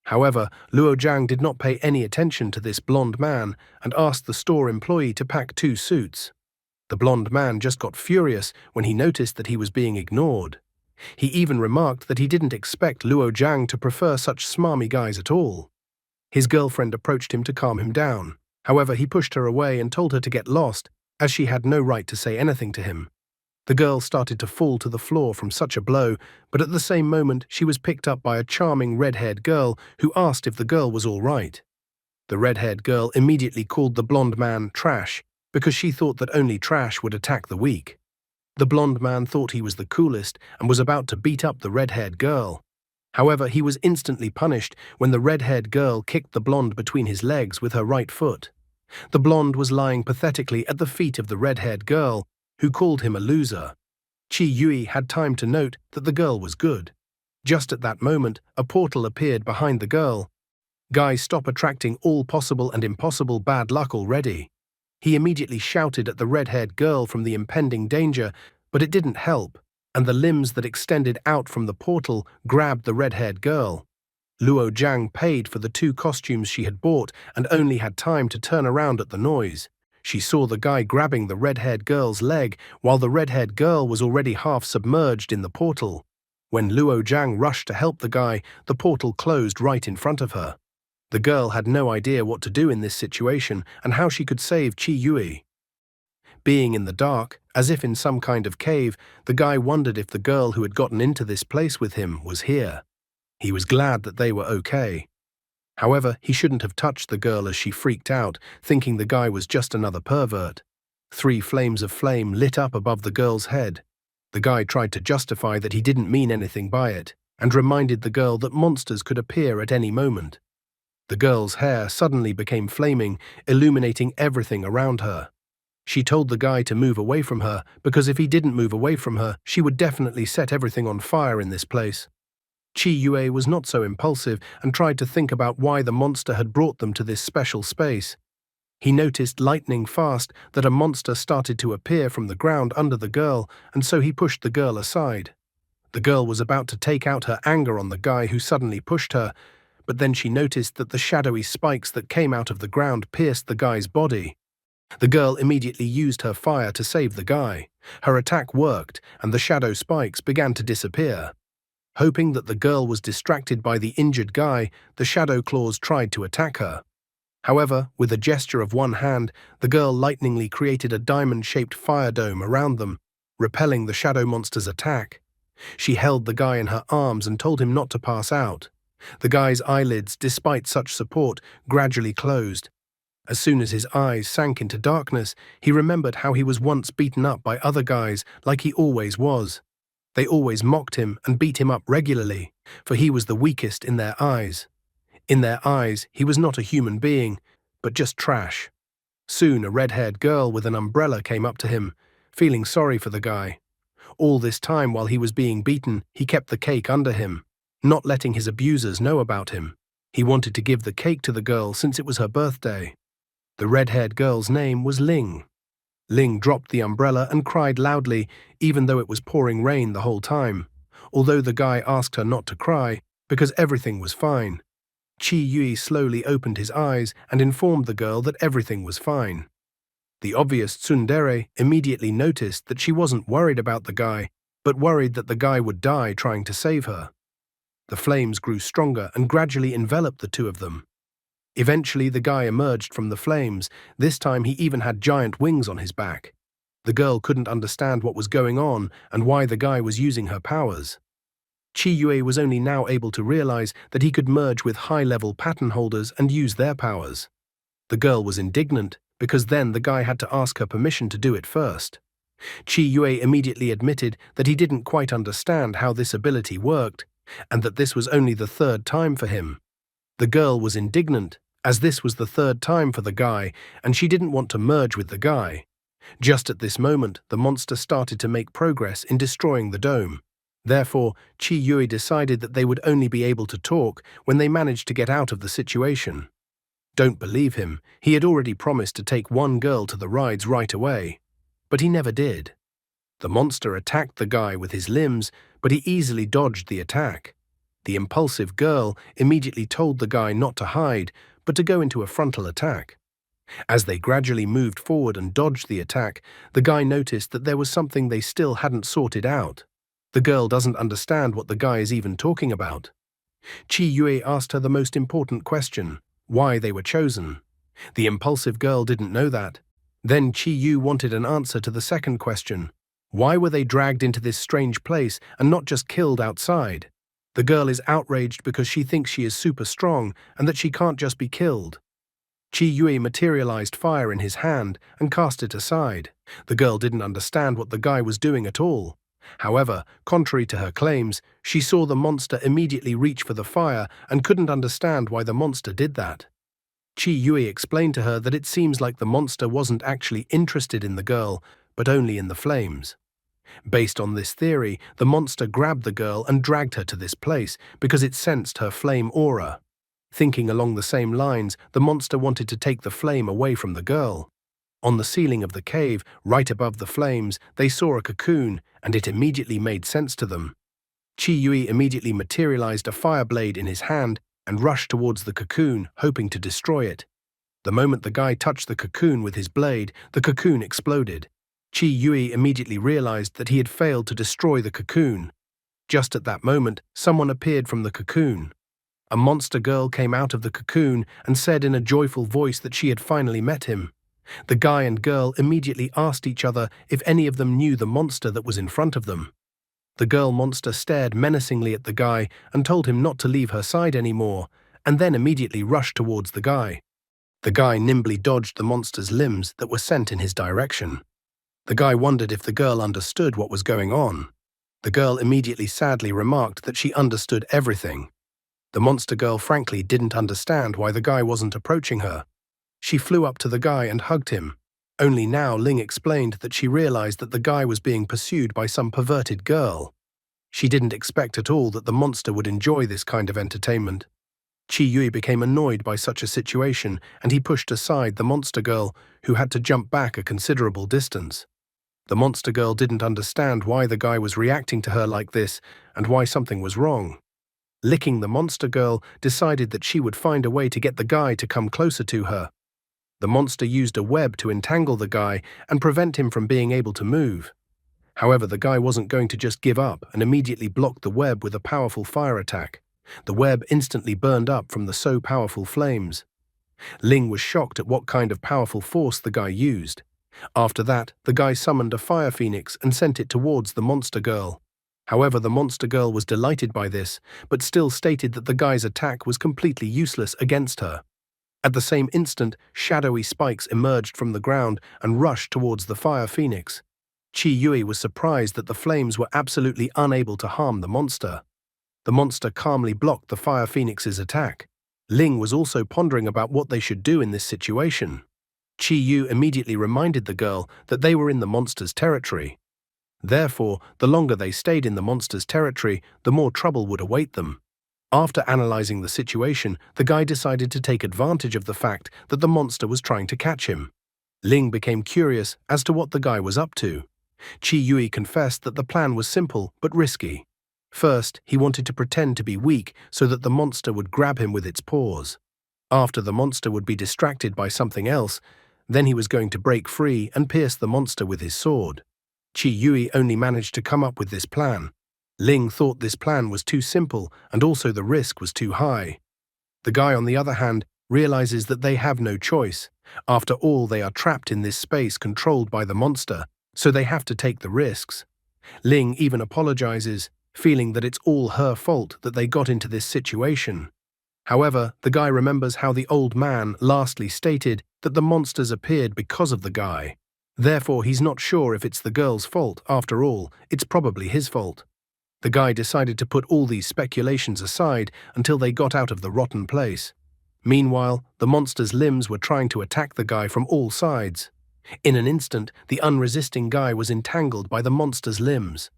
However, Luo Zhang did not pay any attention to this blonde man and asked the store employee to pack two suits. The blonde man just got furious when he noticed that he was being ignored. He even remarked that he didn't expect Luo Zhang to prefer such smarmy guys at all. His girlfriend approached him to calm him down. However, he pushed her away and told her to get lost, as she had no right to say anything to him. The girl started to fall to the floor from such a blow, but at the same moment she was picked up by a charming red-haired girl who asked if the girl was all right. The red-haired girl immediately called the blonde man trash, because she thought that only trash would attack the weak. The blonde man thought he was the coolest and was about to beat up the red-haired girl. However, he was instantly punished when the red-haired girl kicked the blonde between his legs with her right foot. The blonde was lying pathetically at the feet of the red-haired girl, who called him a loser. Qi Yui had time to note that the girl was good. Just at that moment, a portal appeared behind the girl. Guys, stop attracting all possible and impossible bad luck already. He immediately shouted at the red-haired girl from the impending danger, but it didn't help, and the limbs that extended out from the portal grabbed the red-haired girl. Luo Zhang paid for the two costumes she had bought and only had time to turn around at the noise. She saw the guy grabbing the red-haired girl's leg while the red-haired girl was already half submerged in the portal. When Luo Zhang rushed to help the guy, the portal closed right in front of her. The girl had no idea what to do in this situation and how she could save Qi Yui. Being in the dark, as if in some kind of cave, the guy wondered if the girl who had gotten into this place with him was here. He was glad that they were okay. However, he shouldn't have touched the girl as she freaked out, thinking the guy was just another pervert. 3 flames of flame lit up above the girl's head. The guy tried to justify that he didn't mean anything by it, and reminded the girl that monsters could appear at any moment. The girl's hair suddenly became flaming, illuminating everything around her. She told the guy to move away from her, because if he didn't move away from her, she would definitely set everything on fire in this place. Qi Yue was not so impulsive and tried to think about why the monster had brought them to this special space. He noticed lightning fast that a monster started to appear from the ground under the girl, and so he pushed the girl aside. The girl was about to take out her anger on the guy who suddenly pushed her, but then she noticed that the shadowy spikes that came out of the ground pierced the guy's body. The girl immediately used her fire to save the guy. Her attack worked, and the shadow spikes began to disappear. Hoping that the girl was distracted by the injured guy, the shadow claws tried to attack her. However, with a gesture of one hand, the girl lightningly created a diamond-shaped fire dome around them, repelling the shadow monster's attack. She held the guy in her arms and told him not to pass out. The guy's eyelids, despite such support, gradually closed. As soon as his eyes sank into darkness, he remembered how he was once beaten up by other guys like he always was. They always mocked him and beat him up regularly, for he was the weakest in their eyes. In their eyes, he was not a human being, but just trash. Soon a red-haired girl with an umbrella came up to him, feeling sorry for the guy. All this time while he was being beaten, he kept the cake under him, not letting his abusers know about him. He wanted to give the cake to the girl since it was her birthday. The red-haired girl's name was Ling. Ling dropped the umbrella and cried loudly, even though it was pouring rain the whole time, although the guy asked her not to cry because everything was fine. Chi Yui slowly opened his eyes and informed the girl that everything was fine. The obvious tsundere immediately noticed that she wasn't worried about the guy, but worried that the guy would die trying to save her. The flames grew stronger and gradually enveloped the two of them. Eventually, the guy emerged from the flames. This time he even had giant wings on his back. The girl couldn't understand what was going on and why the guy was using her powers. Chi Yue was only now able to realize that he could merge with high-level pattern holders and use their powers. The girl was indignant, because then the guy had to ask her permission to do it first. Chi Yue immediately admitted that he didn't quite understand how this ability worked, and that this was only the third time for him. The girl was indignant, as this was the third time for the guy, and she didn't want to merge with the guy. Just at this moment, the monster started to make progress in destroying the dome. Therefore, Chi Yui decided that they would only be able to talk when they managed to get out of the situation. Don't believe him, he had already promised to take one girl to the rides right away. But he never did. The monster attacked the guy with his limbs, but he easily dodged the attack. The impulsive girl immediately told the guy not to hide, but to go into a frontal attack. As they gradually moved forward and dodged the attack, the guy noticed that there was something they still hadn't sorted out. The girl doesn't understand what the guy is even talking about. Chi Yue asked her the most important question, why they were chosen. The impulsive girl didn't know that. Then Chi Yu wanted an answer to the second question. Why were they dragged into this strange place and not just killed outside? The girl is outraged because she thinks she is super strong and that she can't just be killed. Chi Yui materialized fire in his hand and cast it aside. The girl didn't understand what the guy was doing at all. However, contrary to her claims, she saw the monster immediately reach for the fire and couldn't understand why the monster did that. Chi Yui explained to her that it seems like the monster wasn't actually interested in the girl, but only in the flames. Based on this theory, the monster grabbed the girl and dragged her to this place because it sensed her flame aura. Thinking along the same lines, the monster wanted to take the flame away from the girl. On the ceiling of the cave, right above the flames, they saw a cocoon, and it immediately made sense to them. Chi Yui immediately materialized a fire blade in his hand and rushed towards the cocoon, hoping to destroy it. The moment the guy touched the cocoon with his blade, the cocoon exploded. Chi Yui immediately realized that he had failed to destroy the cocoon. Just at that moment, someone appeared from the cocoon. A monster girl came out of the cocoon and said in a joyful voice that she had finally met him. The guy and girl immediately asked each other if any of them knew the monster that was in front of them. The girl monster stared menacingly at the guy and told him not to leave her side anymore, and then immediately rushed towards the guy. The guy nimbly dodged the monster's limbs that were sent in his direction. The guy wondered if the girl understood what was going on. The girl immediately sadly remarked that she understood everything. The monster girl frankly didn't understand why the guy wasn't approaching her. She flew up to the guy and hugged him. Only now Ling explained that she realized that the guy was being pursued by some perverted girl. She didn't expect at all that the monster would enjoy this kind of entertainment. Chi Yui became annoyed by such a situation and he pushed aside the monster girl, who had to jump back a considerable distance. The monster girl didn't understand why the guy was reacting to her like this and why something was wrong. Licking the monster girl decided that she would find a way to get the guy to come closer to her. The monster used a web to entangle the guy and prevent him from being able to move. However, the guy wasn't going to just give up and immediately blocked the web with a powerful fire attack. The web instantly burned up from the so powerful flames. Ling was shocked at what kind of powerful force the guy used. After that, the guy summoned a fire phoenix and sent it towards the monster girl. However, the monster girl was delighted by this, but still stated that the guy's attack was completely useless against her. At the same instant, shadowy spikes emerged from the ground and rushed towards the fire phoenix. Qi Yui was surprised that the flames were absolutely unable to harm the monster. The monster calmly blocked the fire phoenix's attack. Ling was also pondering about what they should do in this situation. Qi Yu immediately reminded the girl that they were in the monster's territory. Therefore, the longer they stayed in the monster's territory, the more trouble would await them. After analyzing the situation, the guy decided to take advantage of the fact that the monster was trying to catch him. Ling became curious as to what the guy was up to. Qi Yui confessed that the plan was simple but risky. First, he wanted to pretend to be weak so that the monster would grab him with its paws. After the monster would be distracted by something else, then he was going to break free and pierce the monster with his sword. Qi Yui only managed to come up with this plan. Ling thought this plan was too simple and also the risk was too high. The guy, on the other hand, realizes that they have no choice. After all, they are trapped in this space controlled by the monster, so they have to take the risks. Ling even apologizes, feeling that it's all her fault that they got into this situation. However, the guy remembers how the old man lastly stated that the monsters appeared because of the guy. Therefore, he's not sure if it's the girl's fault. After all, it's probably his fault. The guy decided to put all these speculations aside until they got out of the rotten place. Meanwhile, the monster's limbs were trying to attack the guy from all sides. In an instant, the unresisting guy was entangled by the monster's limbs.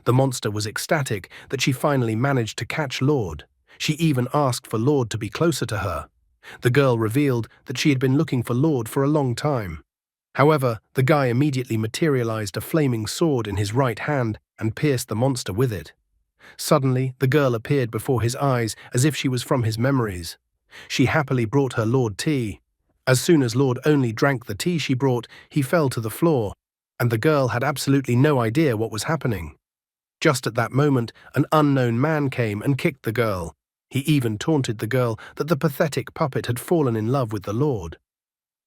The monster was ecstatic that she finally managed to catch Lord. She even asked for Lord to be closer to her. The girl revealed that she had been looking for Lord for a long time. However, the guy immediately materialized a flaming sword in his right hand and pierced the monster with it. Suddenly, the girl appeared before his eyes as if she was from his memories. She happily brought her Lord tea. As soon as Lord only drank the tea she brought, he fell to the floor, and the girl had absolutely no idea what was happening. Just at that moment, an unknown man came and kicked the girl. He even taunted the girl that the pathetic puppet had fallen in love with the Lord.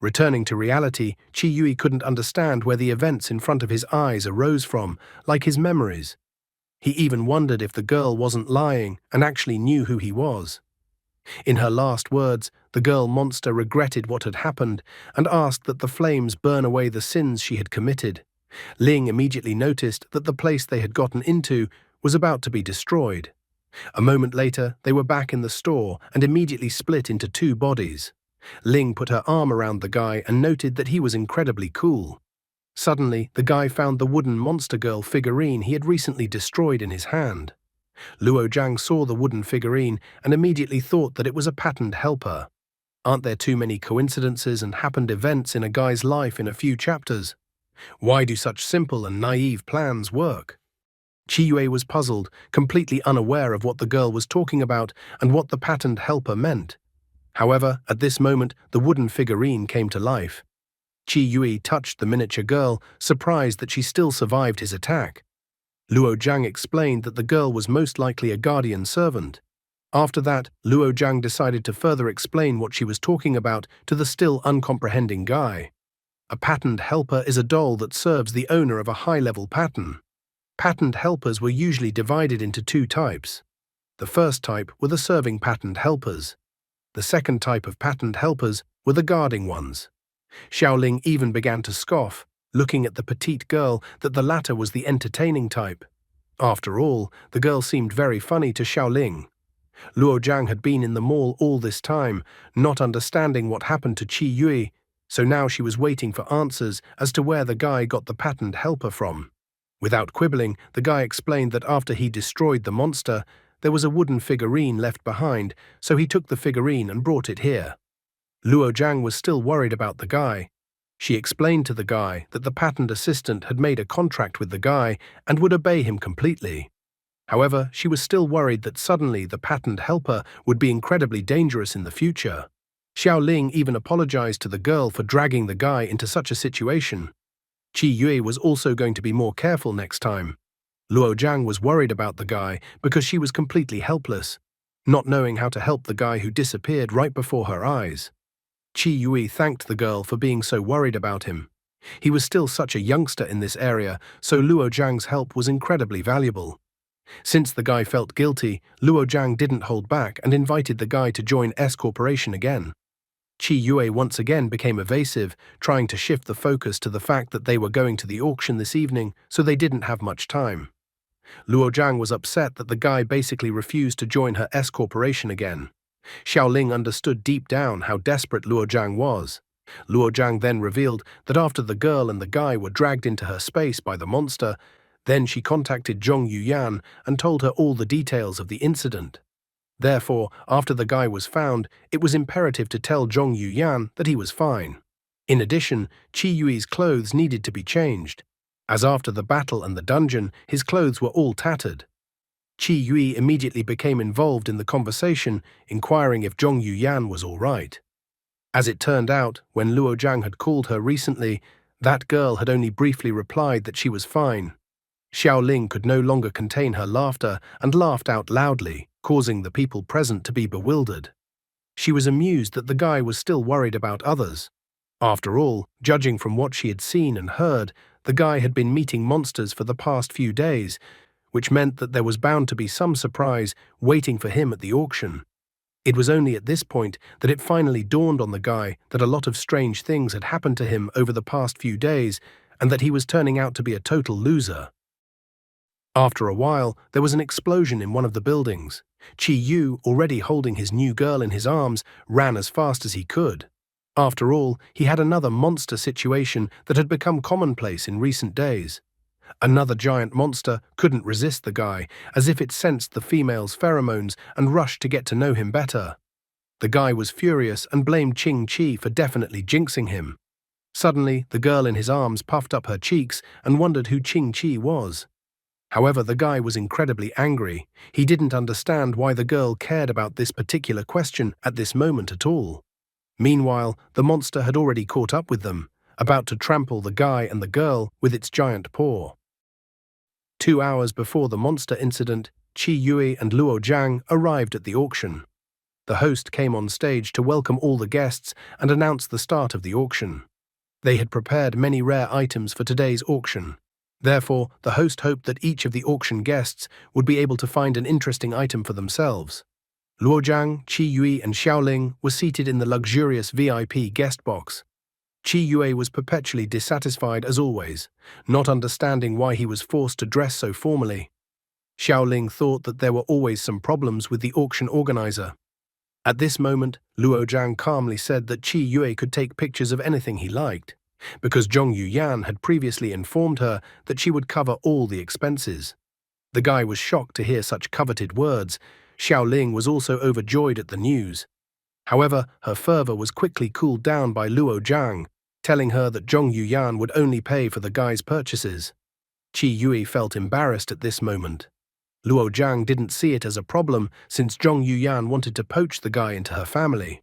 Returning to reality, Qi Yui couldn't understand where the events in front of his eyes arose from, like his memories. He even wondered if the girl wasn't lying and actually knew who he was. In her last words, the girl monster regretted what had happened and asked that the flames burn away the sins she had committed. Ling immediately noticed that the place they had gotten into was about to be destroyed. A moment later, they were back in the store and immediately split into two bodies. Ling put her arm around the guy and noted that he was incredibly cool. Suddenly, the guy found the wooden monster girl figurine he had recently destroyed in his hand. Luo Zhang saw the wooden figurine and immediately thought that it was a patterned helper. Aren't there too many coincidences and happened events in a guy's life in a few chapters? Why do such simple and naive plans work? Qi Yui was puzzled, completely unaware of what the girl was talking about and what the patterned helper meant. However, at this moment, the wooden figurine came to life. Qi Yui touched the miniature girl, surprised that she still survived his attack. Luo Zhang explained that the girl was most likely a guardian servant. After that, Luo Zhang decided to further explain what she was talking about to the still uncomprehending guy. A patterned helper is a doll that serves the owner of a high-level pattern. Patterned helpers were usually divided into two types. The first type were the serving patterned helpers. The second type of patterned helpers were the guarding ones. Xiaoling even began to scoff, looking at the petite girl, that the latter was the entertaining type. After all, the girl seemed very funny to Xiaoling. Luo Zhang had been in the mall all this time, not understanding what happened to Qi Yui, so now she was waiting for answers as to where the guy got the patterned helper from. Without quibbling, the guy explained that after he destroyed the monster, there was a wooden figurine left behind, so he took the figurine and brought it here. Luo Zhang was still worried about the guy. She explained to the guy that the patent assistant had made a contract with the guy and would obey him completely. However, she was still worried that suddenly the patent helper would be incredibly dangerous in the future. Xiaoling even apologized to the girl for dragging the guy into such a situation. Qi Yue was also going to be more careful next time. Luo Zhang was worried about the guy because she was completely helpless, not knowing how to help the guy who disappeared right before her eyes. Qi Yue thanked the girl for being so worried about him. He was still such a youngster in this area, so Luo Zhang's help was incredibly valuable. Since the guy felt guilty, Luo Zhang didn't hold back and invited the guy to join S Corporation again. Qi Yue once again became evasive, trying to shift the focus to the fact that they were going to the auction this evening, so they didn't have much time. Luo Zhang was upset that the guy basically refused to join her S Corporation again. Xiaoling understood deep down how desperate Luo Zhang was. Luo Zhang then revealed that after the girl and the guy were dragged into her space by the monster, then she contacted Zhong Yuyan and told her all the details of the incident. Therefore, after the guy was found, it was imperative to tell Zhong Yuyan that he was fine. In addition, Qi Yue's clothes needed to be changed, as after the battle and the dungeon, his clothes were all tattered. Qi Yue immediately became involved in the conversation, inquiring if Zhong Yuyan was all right. As it turned out, when Luo Zhang had called her recently, that girl had only briefly replied that she was fine. Xiaoling could no longer contain her laughter and laughed out loudly, causing the people present to be bewildered. She was amused that the guy was still worried about others. After all, judging from what she had seen and heard, the guy had been meeting monsters for the past few days, which meant that there was bound to be some surprise waiting for him at the auction. It was only at this point that it finally dawned on the guy that a lot of strange things had happened to him over the past few days and that he was turning out to be a total loser. After a while, there was an explosion in one of the buildings. Qi Yu, already holding his new girl in his arms, ran as fast as he could. After all, he had another monster situation that had become commonplace in recent days. Another giant monster couldn't resist the guy, as if it sensed the female's pheromones and rushed to get to know him better. The guy was furious and blamed Qing Qi for definitely jinxing him. Suddenly, the girl in his arms puffed up her cheeks and wondered who Qing Qi was. However, the guy was incredibly angry. He didn't understand why the girl cared about this particular question at this moment at all. Meanwhile, the monster had already caught up with them, about to trample the guy and the girl with its giant paw. 2 hours before the monster incident, Qi Yue and Luo Zhang arrived at the auction. The host came on stage to welcome all the guests and announce the start of the auction. They had prepared many rare items for today's auction. Therefore, the host hoped that each of the auction guests would be able to find an interesting item for themselves. Luo Zhang, Qi Yue, and Xiaoling were seated in the luxurious VIP guest box. Qi Yue was perpetually dissatisfied as always, not understanding why he was forced to dress so formally. Xiaoling thought that there were always some problems with the auction organizer. At this moment, Luo Zhang calmly said that Qi Yue could take pictures of anything he liked, because Zhong Yuyan had previously informed her that she would cover all the expenses. The guy was shocked to hear such coveted words. Xiaoling was also overjoyed at the news. However, her fervor was quickly cooled down by Luo Zhang, telling her that Zhong Yuyan would only pay for the guy's purchases. Qi Yue felt embarrassed at this moment. Luo Zhang didn't see it as a problem since Zhong Yuyan wanted to poach the guy into her family.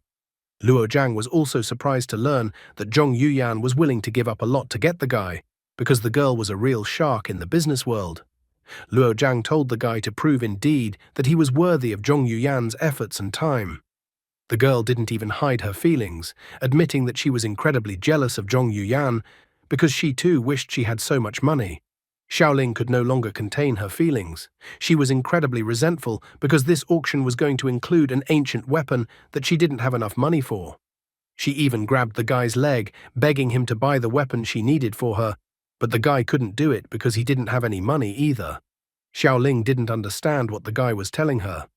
Luo Zhang was also surprised to learn that Zhong Yuyan was willing to give up a lot to get the guy, because the girl was a real shark in the business world. Luo Zhang told the guy to prove indeed that he was worthy of Zhong Yuyan's efforts and time. The girl didn't even hide her feelings, admitting that she was incredibly jealous of Zhong Yuyan because she too wished she had so much money. Xiaoling could no longer contain her feelings. She was incredibly resentful because this auction was going to include an ancient weapon that she didn't have enough money for. She even grabbed the guy's leg, begging him to buy the weapon she needed for her, but the guy couldn't do it because he didn't have any money either. Xiaoling didn't understand what the guy was telling her.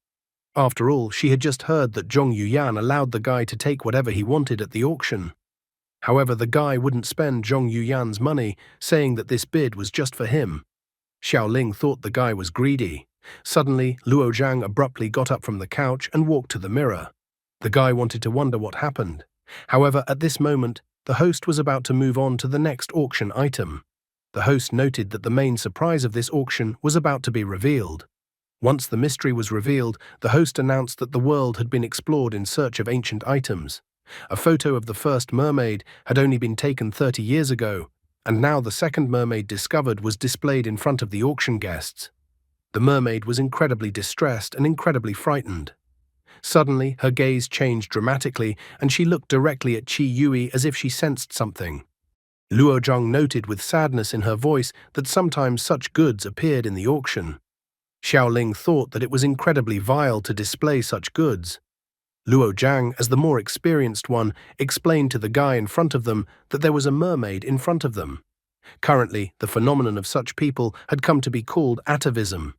After all, she had just heard that Zhong Yuyan allowed the guy to take whatever he wanted at the auction. However, the guy wouldn't spend Zhong Yuyan's money, saying that this bid was just for him. Xiaoling thought the guy was greedy. Suddenly, Luo Zhang abruptly got up from the couch and walked to the mirror. The guy wanted to wonder what happened. However, at this moment, the host was about to move on to the next auction item. The host noted that the main surprise of this auction was about to be revealed. Once the mystery was revealed, the host announced that the world had been explored in search of ancient items. A photo of the first mermaid had only been taken 30 years ago, and now the second mermaid discovered was displayed in front of the auction guests. The mermaid was incredibly distressed and incredibly frightened. Suddenly, her gaze changed dramatically, and she looked directly at Qi Yui as if she sensed something. Luo Zhang noted with sadness in her voice that sometimes such goods appeared in the auction. Xiaoling thought that it was incredibly vile to display such goods. Luo Zhang, as the more experienced one, explained to the guy in front of them that there was a mermaid in front of them. Currently, the phenomenon of such people had come to be called atavism.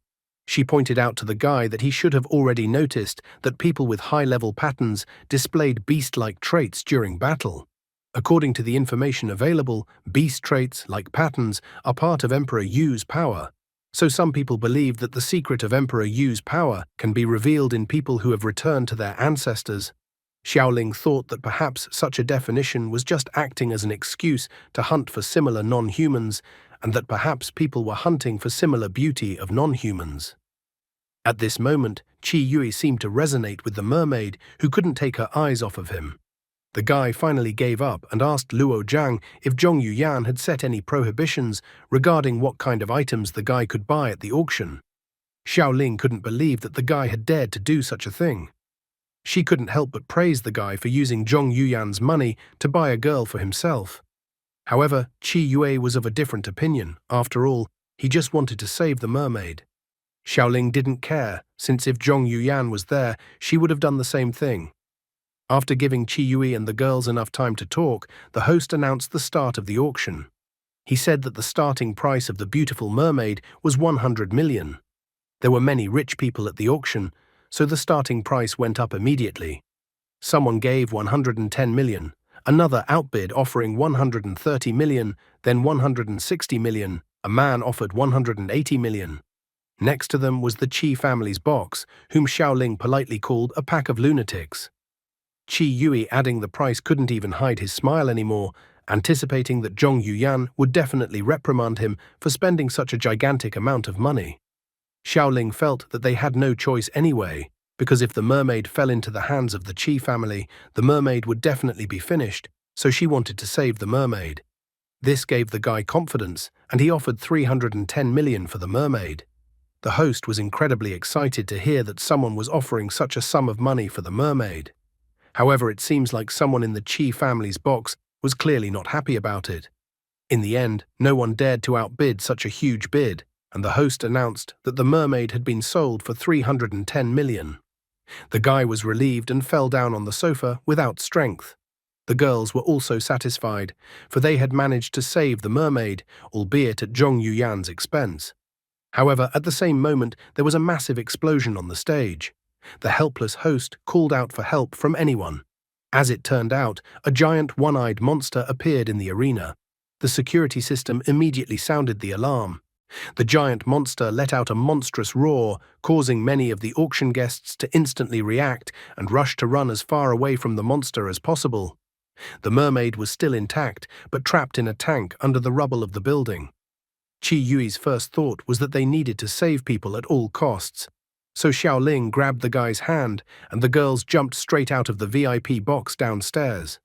She pointed out to the guy that he should have already noticed that people with high-level patterns displayed beast-like traits during battle. According to the information available, beast traits, like patterns, are part of Emperor Yu's power. So some people believe that the secret of Emperor Yu's power can be revealed in people who have returned to their ancestors. Xiaoling thought that perhaps such a definition was just acting as an excuse to hunt for similar non-humans, and that perhaps people were hunting for similar beauty of non-humans. At this moment, Qi Yui seemed to resonate with the mermaid, who couldn't take her eyes off of him. The guy finally gave up and asked Luo Zhang if Zhong Yuyan had set any prohibitions regarding what kind of items the guy could buy at the auction. Xiaoling couldn't believe that the guy had dared to do such a thing. She couldn't help but praise the guy for using Zhong Yuyan's money to buy a girl for himself. However, Qi Yui was of a different opinion. After all, he just wanted to save the mermaid. Xiaoling didn't care, since if Zhong Yuyan was there, she would have done the same thing. After giving Qi Yui and the girls enough time to talk, the host announced the start of the auction. He said that the starting price of the beautiful mermaid was 100 million. There were many rich people at the auction, so the starting price went up immediately. Someone gave 110 million, another outbid offering 130 million, then 160 million, a man offered 180 million. Next to them was the Qi family's box, whom Xiaoling politely called a pack of lunatics. Qi Yui, adding the price, couldn't even hide his smile anymore, anticipating that Zhong Yuyan would definitely reprimand him for spending such a gigantic amount of money. Xiaoling felt that they had no choice anyway, because if the mermaid fell into the hands of the Qi family, the mermaid would definitely be finished, so she wanted to save the mermaid. This gave the guy confidence, and he offered 310 million for the mermaid. The host was incredibly excited to hear that someone was offering such a sum of money for the mermaid. However, it seems like someone in the Qi family's box was clearly not happy about it. In the end, no one dared to outbid such a huge bid, and the host announced that the mermaid had been sold for 310 million. The guy was relieved and fell down on the sofa without strength. The girls were also satisfied, for they had managed to save the mermaid, albeit at Zhong Yuyan's expense. However, at the same moment, there was a massive explosion on the stage. The helpless host called out for help from anyone. As it turned out, a giant one-eyed monster appeared in the arena. The security system immediately sounded the alarm. The giant monster let out a monstrous roar, causing many of the auction guests to instantly react and rush to run as far away from the monster as possible. The mermaid was still intact, but trapped in a tank under the rubble of the building. Qi Yui's first thought was that they needed to save people at all costs. So Xiaoling grabbed the guy's hand, and the girls jumped straight out of the VIP box downstairs.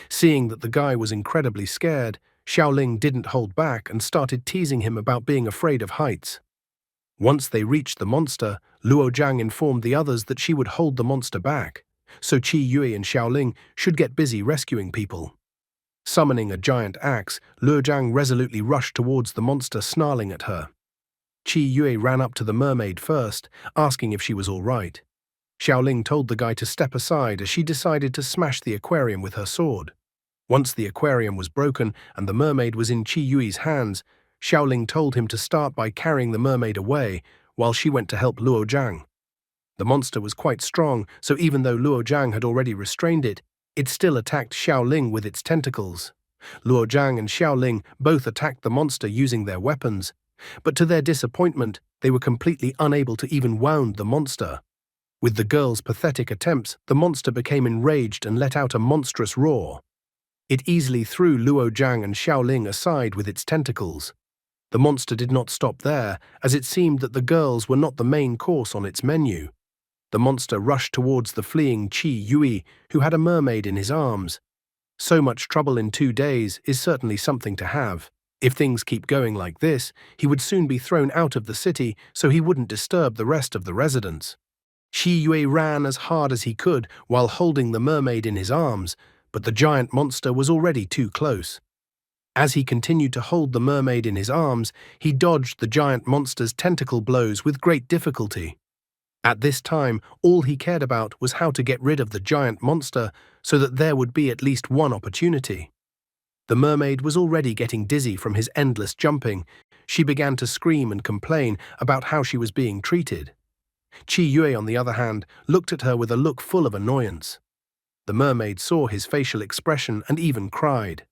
Seeing that the guy was incredibly scared, Xiaoling didn't hold back and started teasing him about being afraid of heights. Once they reached the monster, Luo Zhang informed the others that she would hold the monster back, so Qi Yui and Xiaoling should get busy rescuing people. Summoning a giant axe, Luo Zhang resolutely rushed towards the monster, snarling at her. Qi Yui ran up to the mermaid first, asking if she was all right. Xiaoling told the guy to step aside as she decided to smash the aquarium with her sword. Once the aquarium was broken and the mermaid was in Qi Yui's hands, Xiaoling told him to start by carrying the mermaid away while she went to help Luo Zhang. The monster was quite strong, so even though Luo Zhang had already restrained it, it still attacked Xiaoling with its tentacles. Luo Zhang and Xiaoling both attacked the monster using their weapons, but to their disappointment, they were completely unable to even wound the monster. With the girls' pathetic attempts, the monster became enraged and let out a monstrous roar. It easily threw Luo Jiang and Xiaoling aside with its tentacles. The monster did not stop there, as it seemed that the girls were not the main course on its menu. The monster rushed towards the fleeing Qi Yui, who had a mermaid in his arms. So much trouble in 2 days is certainly something to have. If things keep going like this, he would soon be thrown out of the city so he wouldn't disturb the rest of the residents. Qi Yui ran as hard as he could while holding the mermaid in his arms, but the giant monster was already too close. As he continued to hold the mermaid in his arms, he dodged the giant monster's tentacle blows with great difficulty. At this time, all he cared about was how to get rid of the giant monster so that there would be at least one opportunity. The mermaid was already getting dizzy from his endless jumping. She began to scream and complain about how she was being treated. Qi Yue, on the other hand, looked at her with a look full of annoyance. The mermaid saw his facial expression and even cried.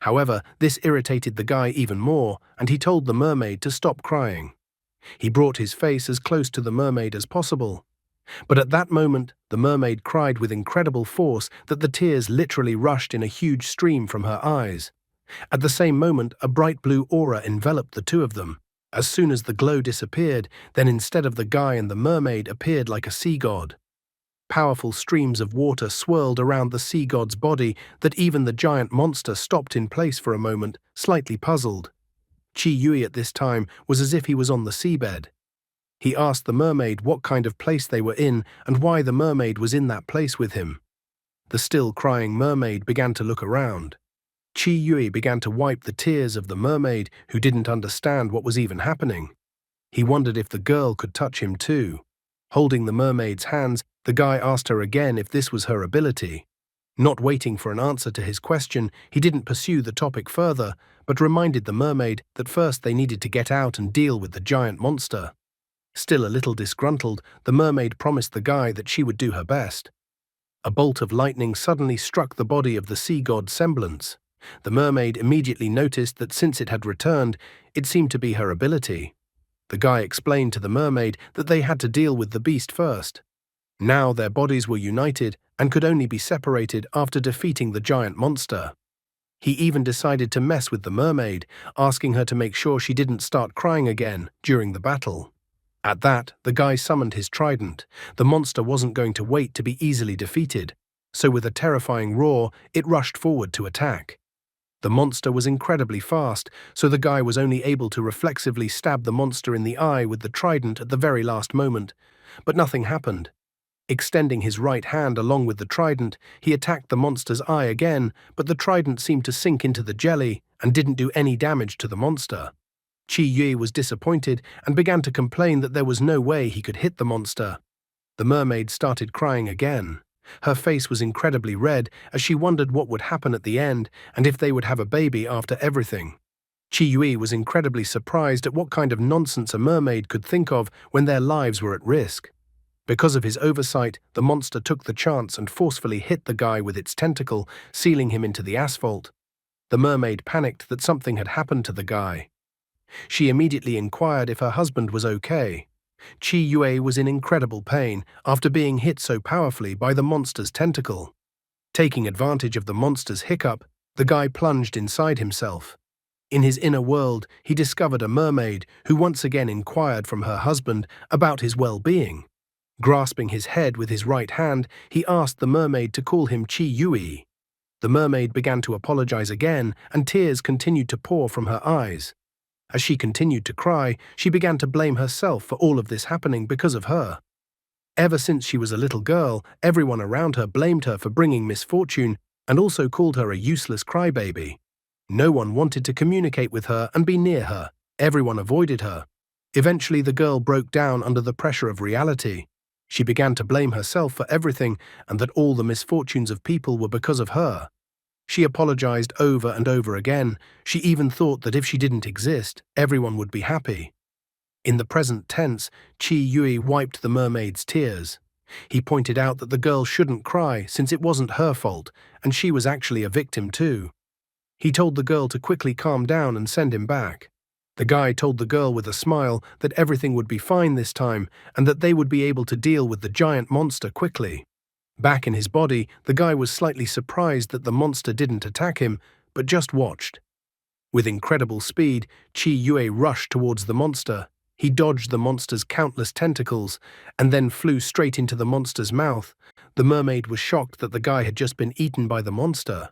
However, this irritated the guy even more, and he told the mermaid to stop crying. He brought his face as close to the mermaid as possible. But at that moment, the mermaid cried with incredible force that the tears literally rushed in a huge stream from her eyes. At the same moment, a bright blue aura enveloped the two of them. As soon as the glow disappeared, then instead of the guy and the mermaid appeared like a sea god. Powerful streams of water swirled around the sea god's body that even the giant monster stopped in place for a moment, slightly puzzled. Qi Yui at this time was as if he was on the seabed. He asked the mermaid what kind of place they were in and why the mermaid was in that place with him. The still crying mermaid began to look around. Qi Yui began to wipe the tears of the mermaid, who didn't understand what was even happening. He wondered if the girl could touch him too. Holding the mermaid's hands, the guy asked her again if this was her ability. Not waiting for an answer to his question, he didn't pursue the topic further, but reminded the mermaid that first they needed to get out and deal with the giant monster. Still a little disgruntled, the mermaid promised the guy that she would do her best. A bolt of lightning suddenly struck the body of the sea god's semblance. The mermaid immediately noticed that since it had returned, it seemed to be her ability. The guy explained to the mermaid that they had to deal with the beast first. Now their bodies were united and could only be separated after defeating the giant monster. He even decided to mess with the mermaid, asking her to make sure she didn't start crying again during the battle. At that, the guy summoned his trident. The monster wasn't going to wait to be easily defeated, so with a terrifying roar, it rushed forward to attack. The monster was incredibly fast, so the guy was only able to reflexively stab the monster in the eye with the trident at the very last moment, but nothing happened. Extending his right hand along with the trident, he attacked the monster's eye again, but the trident seemed to sink into the jelly and didn't do any damage to the monster. Qi Yui was disappointed and began to complain that there was no way he could hit the monster. The mermaid started crying again. Her face was incredibly red as she wondered what would happen at the end and if they would have a baby after everything. Qi Yui was incredibly surprised at what kind of nonsense a mermaid could think of when their lives were at risk. Because of his oversight, the monster took the chance and forcefully hit the guy with its tentacle, sealing him into the asphalt. The mermaid panicked that something had happened to the guy. She immediately inquired if her husband was okay. Qi Yue was in incredible pain after being hit so powerfully by the monster's tentacle. Taking advantage of the monster's hiccup, the guy plunged inside himself. In his inner world, he discovered a mermaid who once again inquired from her husband about his well-being. Grasping his head with his right hand, he asked the mermaid to call him Qi Yui. The mermaid began to apologize again, and tears continued to pour from her eyes. As she continued to cry, she began to blame herself for all of this happening because of her. Ever since she was a little girl, everyone around her blamed her for bringing misfortune and also called her a useless crybaby. No one wanted to communicate with her and be near her. Everyone avoided her. Eventually, the girl broke down under the pressure of reality. She began to blame herself for everything and that all the misfortunes of people were because of her. She apologized over and over again. She even thought that if she didn't exist, everyone would be happy. In the present tense, Qi Yui wiped the mermaid's tears. He pointed out that the girl shouldn't cry since it wasn't her fault, and she was actually a victim too. He told the girl to quickly calm down and send him back. The guy told the girl with a smile that everything would be fine this time and that they would be able to deal with the giant monster quickly. Back in his body, the guy was slightly surprised that the monster didn't attack him, but just watched. With incredible speed, Chi Yue rushed towards the monster. He dodged the monster's countless tentacles and then flew straight into the monster's mouth. The mermaid was shocked that the guy had just been eaten by the monster.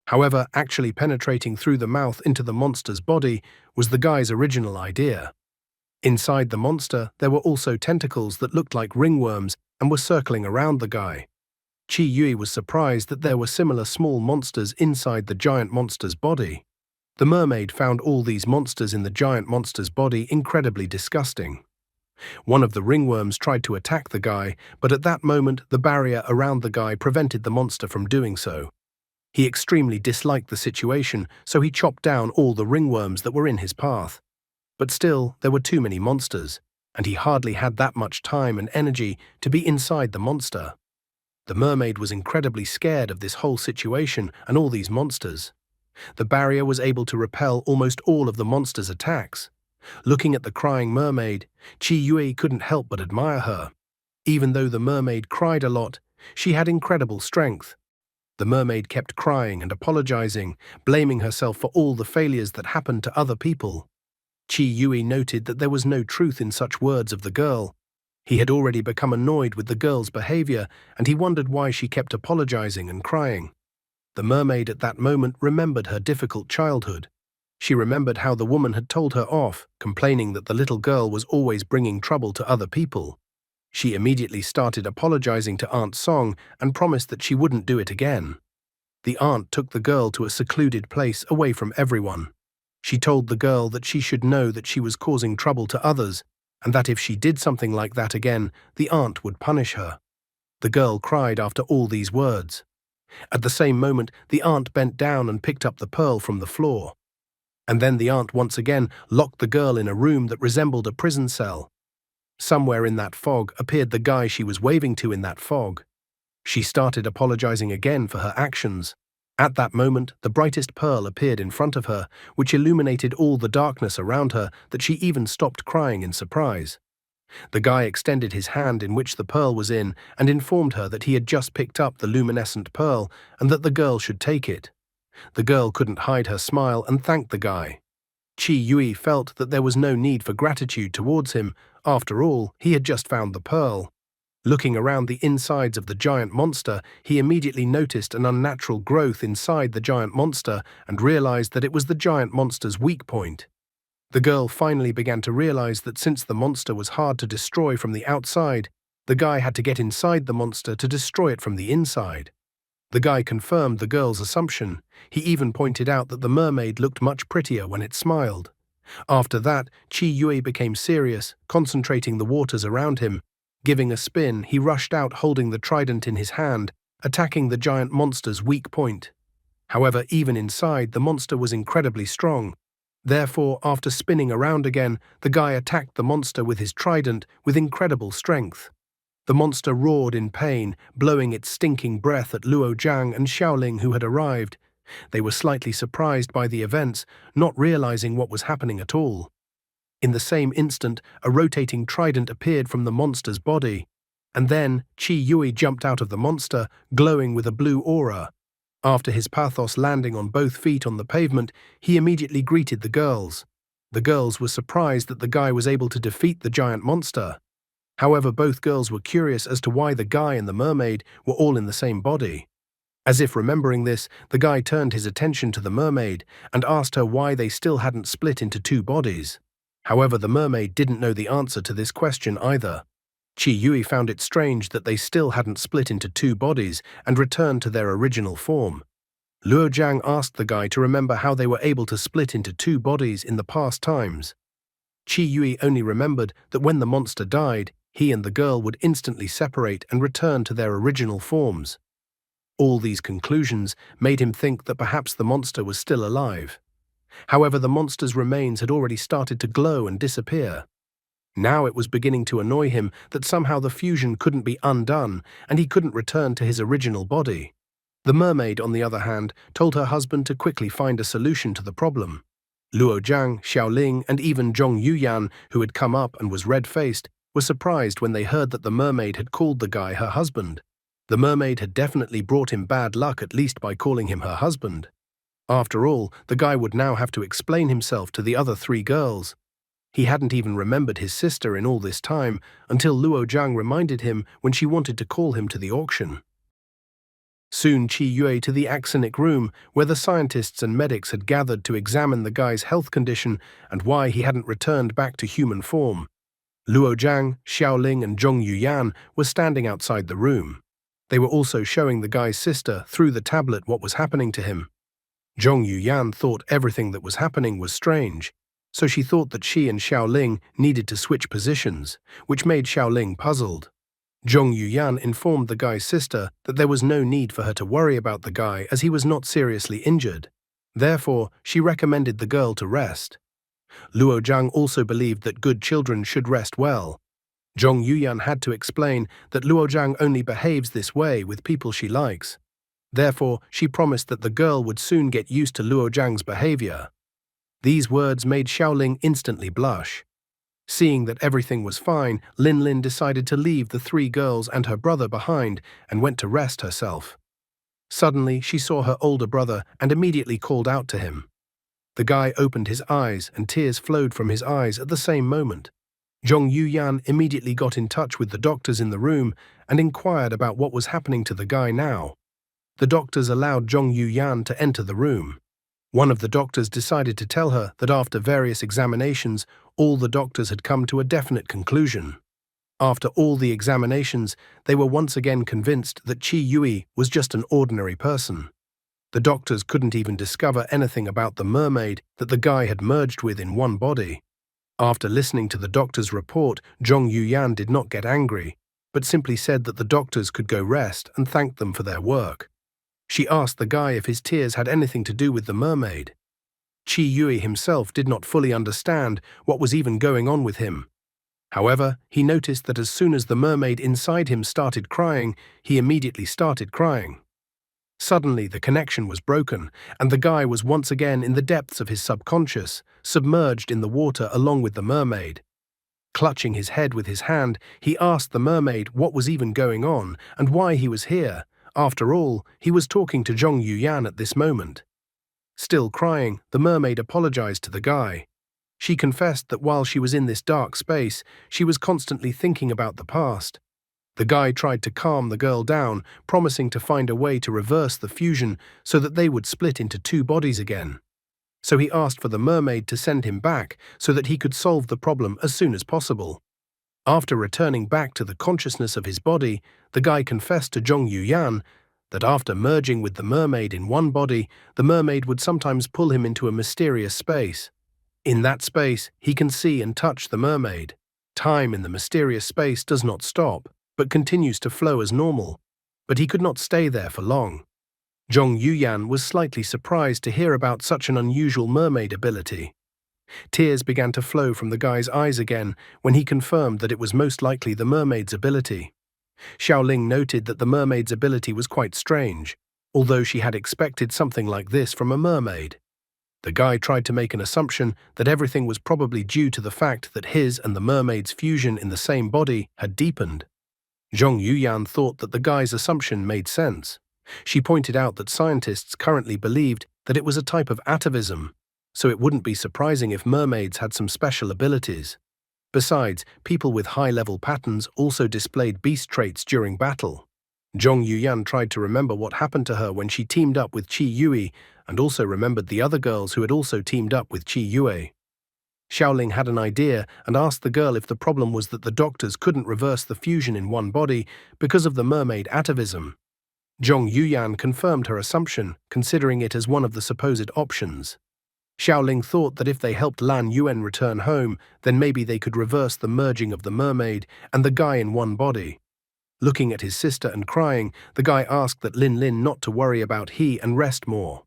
However, actually penetrating through the mouth into the monster's body was the guy's original idea. Inside the monster, there were also tentacles that looked like ringworms and were circling around the guy. Chi Yui was surprised that there were similar small monsters inside the giant monster's body. The mermaid found all these monsters in the giant monster's body incredibly disgusting. One of the ringworms tried to attack the guy, but at that moment the barrier around the guy prevented the monster from doing so. He extremely disliked the situation, so he chopped down all the ringworms that were in his path. But still, there were too many monsters, and he hardly had that much time and energy to be inside the monster. The mermaid was incredibly scared of this whole situation and all these monsters. The barrier was able to repel almost all of the monster's attacks. Looking at the crying mermaid, Chi Yue couldn't help but admire her. Even though the mermaid cried a lot, she had incredible strength. The mermaid kept crying and apologizing, blaming herself for all the failures that happened to other people. Chi Yue noted that there was no truth in such words of the girl. He had already become annoyed with the girl's behavior, and he wondered why she kept apologizing and crying. The mermaid at that moment remembered her difficult childhood. She remembered how the woman had told her off, complaining that the little girl was always bringing trouble to other people. She immediately started apologizing to Aunt Song and promised that she wouldn't do it again. The aunt took the girl to a secluded place away from everyone. She told the girl that she should know that she was causing trouble to others, and that if she did something like that again, the aunt would punish her. The girl cried after all these words. At the same moment, the aunt bent down and picked up the pearl from the floor. And then the aunt once again locked the girl in a room that resembled a prison cell. Somewhere in that fog appeared the guy she was waving to in that fog. She started apologizing again for her actions. At that moment, the brightest pearl appeared in front of her, which illuminated all the darkness around her that she even stopped crying in surprise. The guy extended his hand in which the pearl was in and informed her that he had just picked up the luminescent pearl and that the girl should take it. The girl couldn't hide her smile and thanked the guy. Chi Yui felt that there was no need for gratitude towards him. After all, he had just found the pearl. Looking around the insides of the giant monster, he immediately noticed an unnatural growth inside the giant monster and realized that it was the giant monster's weak point. The girl finally began to realize that since the monster was hard to destroy from the outside, the guy had to get inside the monster to destroy it from the inside. The guy confirmed the girl's assumption. He even pointed out that the mermaid looked much prettier when it smiled. After that, Chi Yue became serious, concentrating the waters around him. Giving a spin, he rushed out holding the trident in his hand, attacking the giant monster's weak point. However, even inside, the monster was incredibly strong. Therefore, after spinning around again, the guy attacked the monster with his trident with incredible strength. The monster roared in pain, blowing its stinking breath at Luo Jiang and Xiaoling who had arrived. They were slightly surprised by the events, not realizing what was happening at all. In the same instant, a rotating trident appeared from the monster's body. And then, Chi Yui jumped out of the monster, glowing with a blue aura. After his pathos landing on both feet on the pavement, he immediately greeted the girls. The girls were surprised that the guy was able to defeat the giant monster. However, both girls were curious as to why the guy and the mermaid were all in the same body. As if remembering this, the guy turned his attention to the mermaid and asked her why they still hadn't split into two bodies. However, the mermaid didn't know the answer to this question either. Chi Yui found it strange that they still hadn't split into two bodies and returned to their original form. Luo Jiang asked the guy to remember how they were able to split into two bodies in the past times. Chi Yui only remembered that when the monster died, he and the girl would instantly separate and return to their original forms. All these conclusions made him think that perhaps the monster was still alive. However, the monster's remains had already started to glow and disappear. Now it was beginning to annoy him that somehow the fusion couldn't be undone and he couldn't return to his original body. The mermaid, on the other hand, told her husband to quickly find a solution to the problem. Luo Jiang, Xiaoling, and even Zhong Yuyan, who had come up and was red-faced, were surprised when they heard that the mermaid had called the guy her husband. The mermaid had definitely brought him bad luck, at least by calling him her husband. After all, the guy would now have to explain himself to the other three girls. He hadn't even remembered his sister in all this time until Luo Zhang reminded him when she wanted to call him to the auction. Soon Qi Yue to the axonic room, where the scientists and medics had gathered to examine the guy's health condition and why he hadn't returned back to human form. Luo Zhang, Xiaoling and Zhong Yuyan were standing outside the room. They were also showing the guy's sister through the tablet what was happening to him. Zhong Yuyan thought everything that was happening was strange, so she thought that she and Xiaoling needed to switch positions, which made Xiaoling puzzled. Zhong Yuyan informed the guy's sister that there was no need for her to worry about the guy as he was not seriously injured. Therefore, she recommended the girl to rest. Luo Zhang also believed that good children should rest well. Zhong Yuyan had to explain that Luo Zhang only behaves this way with people she likes. Therefore, she promised that the girl would soon get used to Luo Zhang's behavior. These words made Xiaoling instantly blush. Seeing that everything was fine, Lin Lin decided to leave the three girls and her brother behind and went to rest herself. Suddenly, she saw her older brother and immediately called out to him. The guy opened his eyes and tears flowed from his eyes at the same moment. Zhong Yuyan immediately got in touch with the doctors in the room and inquired about what was happening to the guy now. The doctors allowed Zhong Yuyan to enter the room. One of the doctors decided to tell her that after various examinations, all the doctors had come to a definite conclusion. After all the examinations, they were once again convinced that Qi Yue was just an ordinary person. The doctors couldn't even discover anything about the mermaid that the guy had merged with in one body. After listening to the doctor's report, Zhong Yuyan did not get angry, but simply said that the doctors could go rest and thanked them for their work. She asked the guy if his tears had anything to do with the mermaid. Qi Yue himself did not fully understand what was even going on with him. However, he noticed that as soon as the mermaid inside him started crying, he immediately started crying. Suddenly, the connection was broken, and the guy was once again in the depths of his subconscious, submerged in the water along with the mermaid. Clutching his head with his hand, he asked the mermaid what was even going on and why he was here. After all, he was talking to Zhong Yuyan at this moment. Still crying, the mermaid apologized to the guy. She confessed that while she was in this dark space, she was constantly thinking about the past. The guy tried to calm the girl down, promising to find a way to reverse the fusion so that they would split into two bodies again. So he asked for the mermaid to send him back so that he could solve the problem as soon as possible. After returning back to the consciousness of his body, the guy confessed to Zhong Yuyan that after merging with the mermaid in one body, the mermaid would sometimes pull him into a mysterious space. In that space, he can see and touch the mermaid. Time in the mysterious space does not stop, but continues to flow as normal. But he could not stay there for long. Zhong Yuyan was slightly surprised to hear about such an unusual mermaid ability. Tears began to flow from the guy's eyes again when he confirmed that it was most likely the mermaid's ability. Xiaoling noted that the mermaid's ability was quite strange, although she had expected something like this from a mermaid. The guy tried to make an assumption that everything was probably due to the fact that his and the mermaid's fusion in the same body had deepened. Zhong Yuyan thought that the guy's assumption made sense. She pointed out that scientists currently believed that it was a type of atavism, so it wouldn't be surprising if mermaids had some special abilities. Besides, people with high-level patterns also displayed beast traits during battle. Zhong Yuyan tried to remember what happened to her when she teamed up with Qi Yue, and also remembered the other girls who had also teamed up with Qi Yue. Xiaoling had an idea and asked the girl if the problem was that the doctors couldn't reverse the fusion in one body because of the mermaid atavism. Zhong Yuyan confirmed her assumption, considering it as one of the supposed options. Xiaoling thought that if they helped Lan Yuan return home, then maybe they could reverse the merging of the mermaid and the guy in one body. Looking at his sister and crying, the guy asked that Lin Lin not to worry about he and rest more.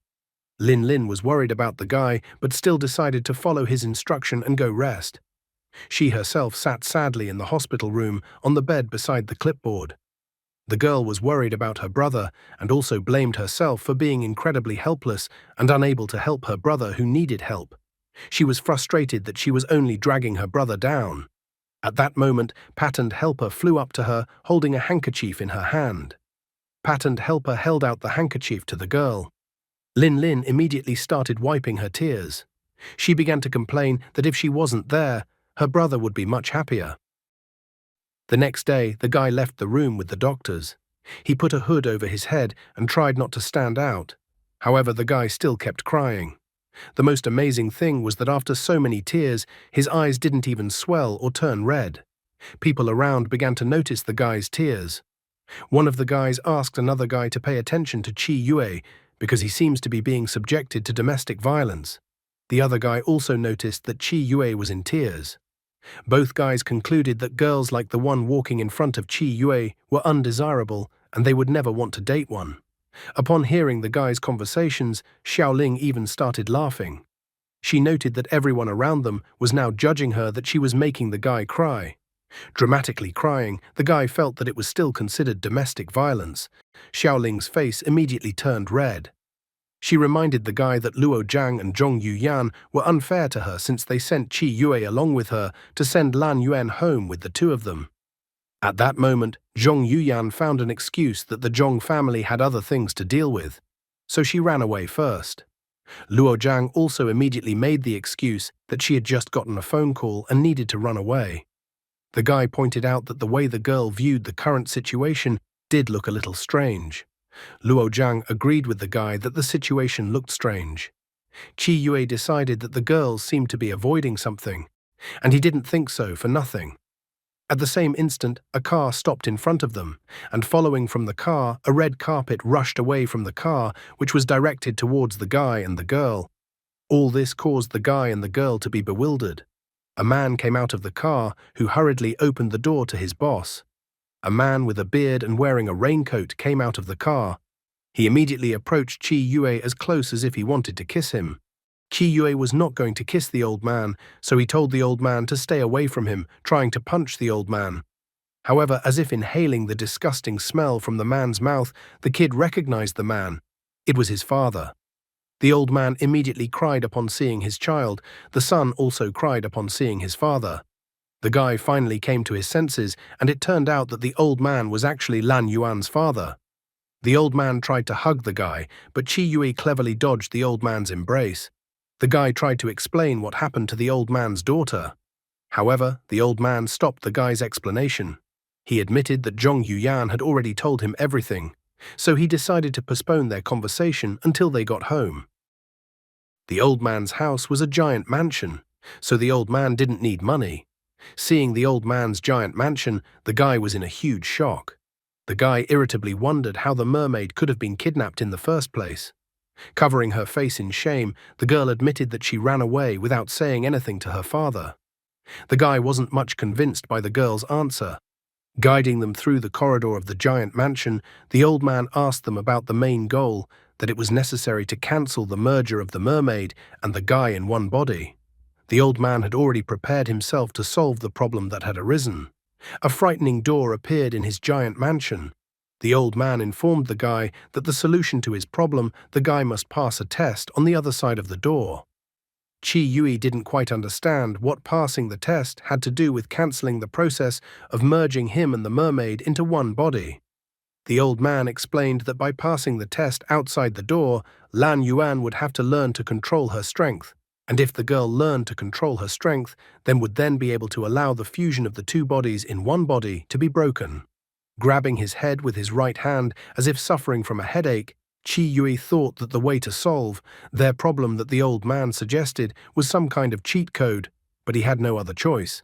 Lin Lin was worried about the guy, but still decided to follow his instruction and go rest. She herself sat sadly in the hospital room on the bed beside the clipboard. The girl was worried about her brother and also blamed herself for being incredibly helpless and unable to help her brother who needed help. She was frustrated that she was only dragging her brother down. At that moment, Patterned Helper flew up to her, holding a handkerchief in her hand. Patterned helper held out the handkerchief to the girl. Lin Lin immediately started wiping her tears. She began to complain that if she wasn't there, her brother would be much happier. The next day, the guy left the room with the doctors. He put a hood over his head and tried not to stand out. However, the guy still kept crying. The most amazing thing was that after so many tears, his eyes didn't even swell or turn red. People around began to notice the guy's tears. One of the guys asked another guy to pay attention to Qi Yue because he seems to be being subjected to domestic violence. The other guy also noticed that Qi Yue was in tears. Both guys concluded that girls like the one walking in front of Qi Yue were undesirable and they would never want to date one. Upon hearing the guys' conversations, Xiaoling even started laughing. She noted that everyone around them was now judging her that she was making the guy cry. Dramatically crying, the guy felt that it was still considered domestic violence. Xiaoling's face immediately turned red. She reminded the guy that Luo Zhang and Zhong Yuyan were unfair to her since they sent Qi Yue along with her to send Lan Yuan home with the two of them. At that moment, Zhong Yuyan found an excuse that the Zhong family had other things to deal with, so she ran away first. Luo Zhang also immediately made the excuse that she had just gotten a phone call and needed to run away. The guy pointed out that the way the girl viewed the current situation did look a little strange. Luo Zhang agreed with the guy that the situation looked strange. Qi Yue decided that the girls seemed to be avoiding something, and he didn't think so for nothing. At the same instant, a car stopped in front of them, and following from the car, a red carpet rushed away from the car, which was directed towards the guy and the girl. All this caused the guy and the girl to be bewildered. A man came out of the car, who hurriedly opened the door to his boss. A man with a beard and wearing a raincoat came out of the car. He immediately approached Qi Yue as close as if he wanted to kiss him. Qi Yue was not going to kiss the old man, so he told the old man to stay away from him, trying to punch the old man. However, as if inhaling the disgusting smell from the man's mouth, the kid recognized the man. It was his father. The old man immediately cried upon seeing his child. The son also cried upon seeing his father. The guy finally came to his senses, and it turned out that the old man was actually Lan Yuan's father. The old man tried to hug the guy, but Qi Yue cleverly dodged the old man's embrace. The guy tried to explain what happened to the old man's daughter. However, the old man stopped the guy's explanation. He admitted that Zhong Yuyan had already told him everything, so he decided to postpone their conversation until they got home. The old man's house was a giant mansion, so the old man didn't need money. Seeing the old man's giant mansion, the guy was in a huge shock. The guy irritably wondered how the mermaid could have been kidnapped in the first place. Covering her face in shame, the girl admitted that she ran away without saying anything to her father. The guy wasn't much convinced by the girl's answer. Guiding them through the corridor of the giant mansion, the old man asked them about the main goal, that it was necessary to cancel the merger of the mermaid and the guy in one body. The old man had already prepared himself to solve the problem that had arisen. A frightening door appeared in his giant mansion. The old man informed the guy that the solution to his problem, the guy must pass a test on the other side of the door. Qi Yue didn't quite understand what passing the test had to do with cancelling the process of merging him and the mermaid into one body. The old man explained that by passing the test outside the door, Lan Yuan would have to learn to control her strength, and if the girl learned to control her strength, then would then be able to allow the fusion of the two bodies in one body to be broken. Grabbing his head with his right hand as if suffering from a headache, Qi Yue thought that the way to solve their problem that the old man suggested was some kind of cheat code, but he had no other choice.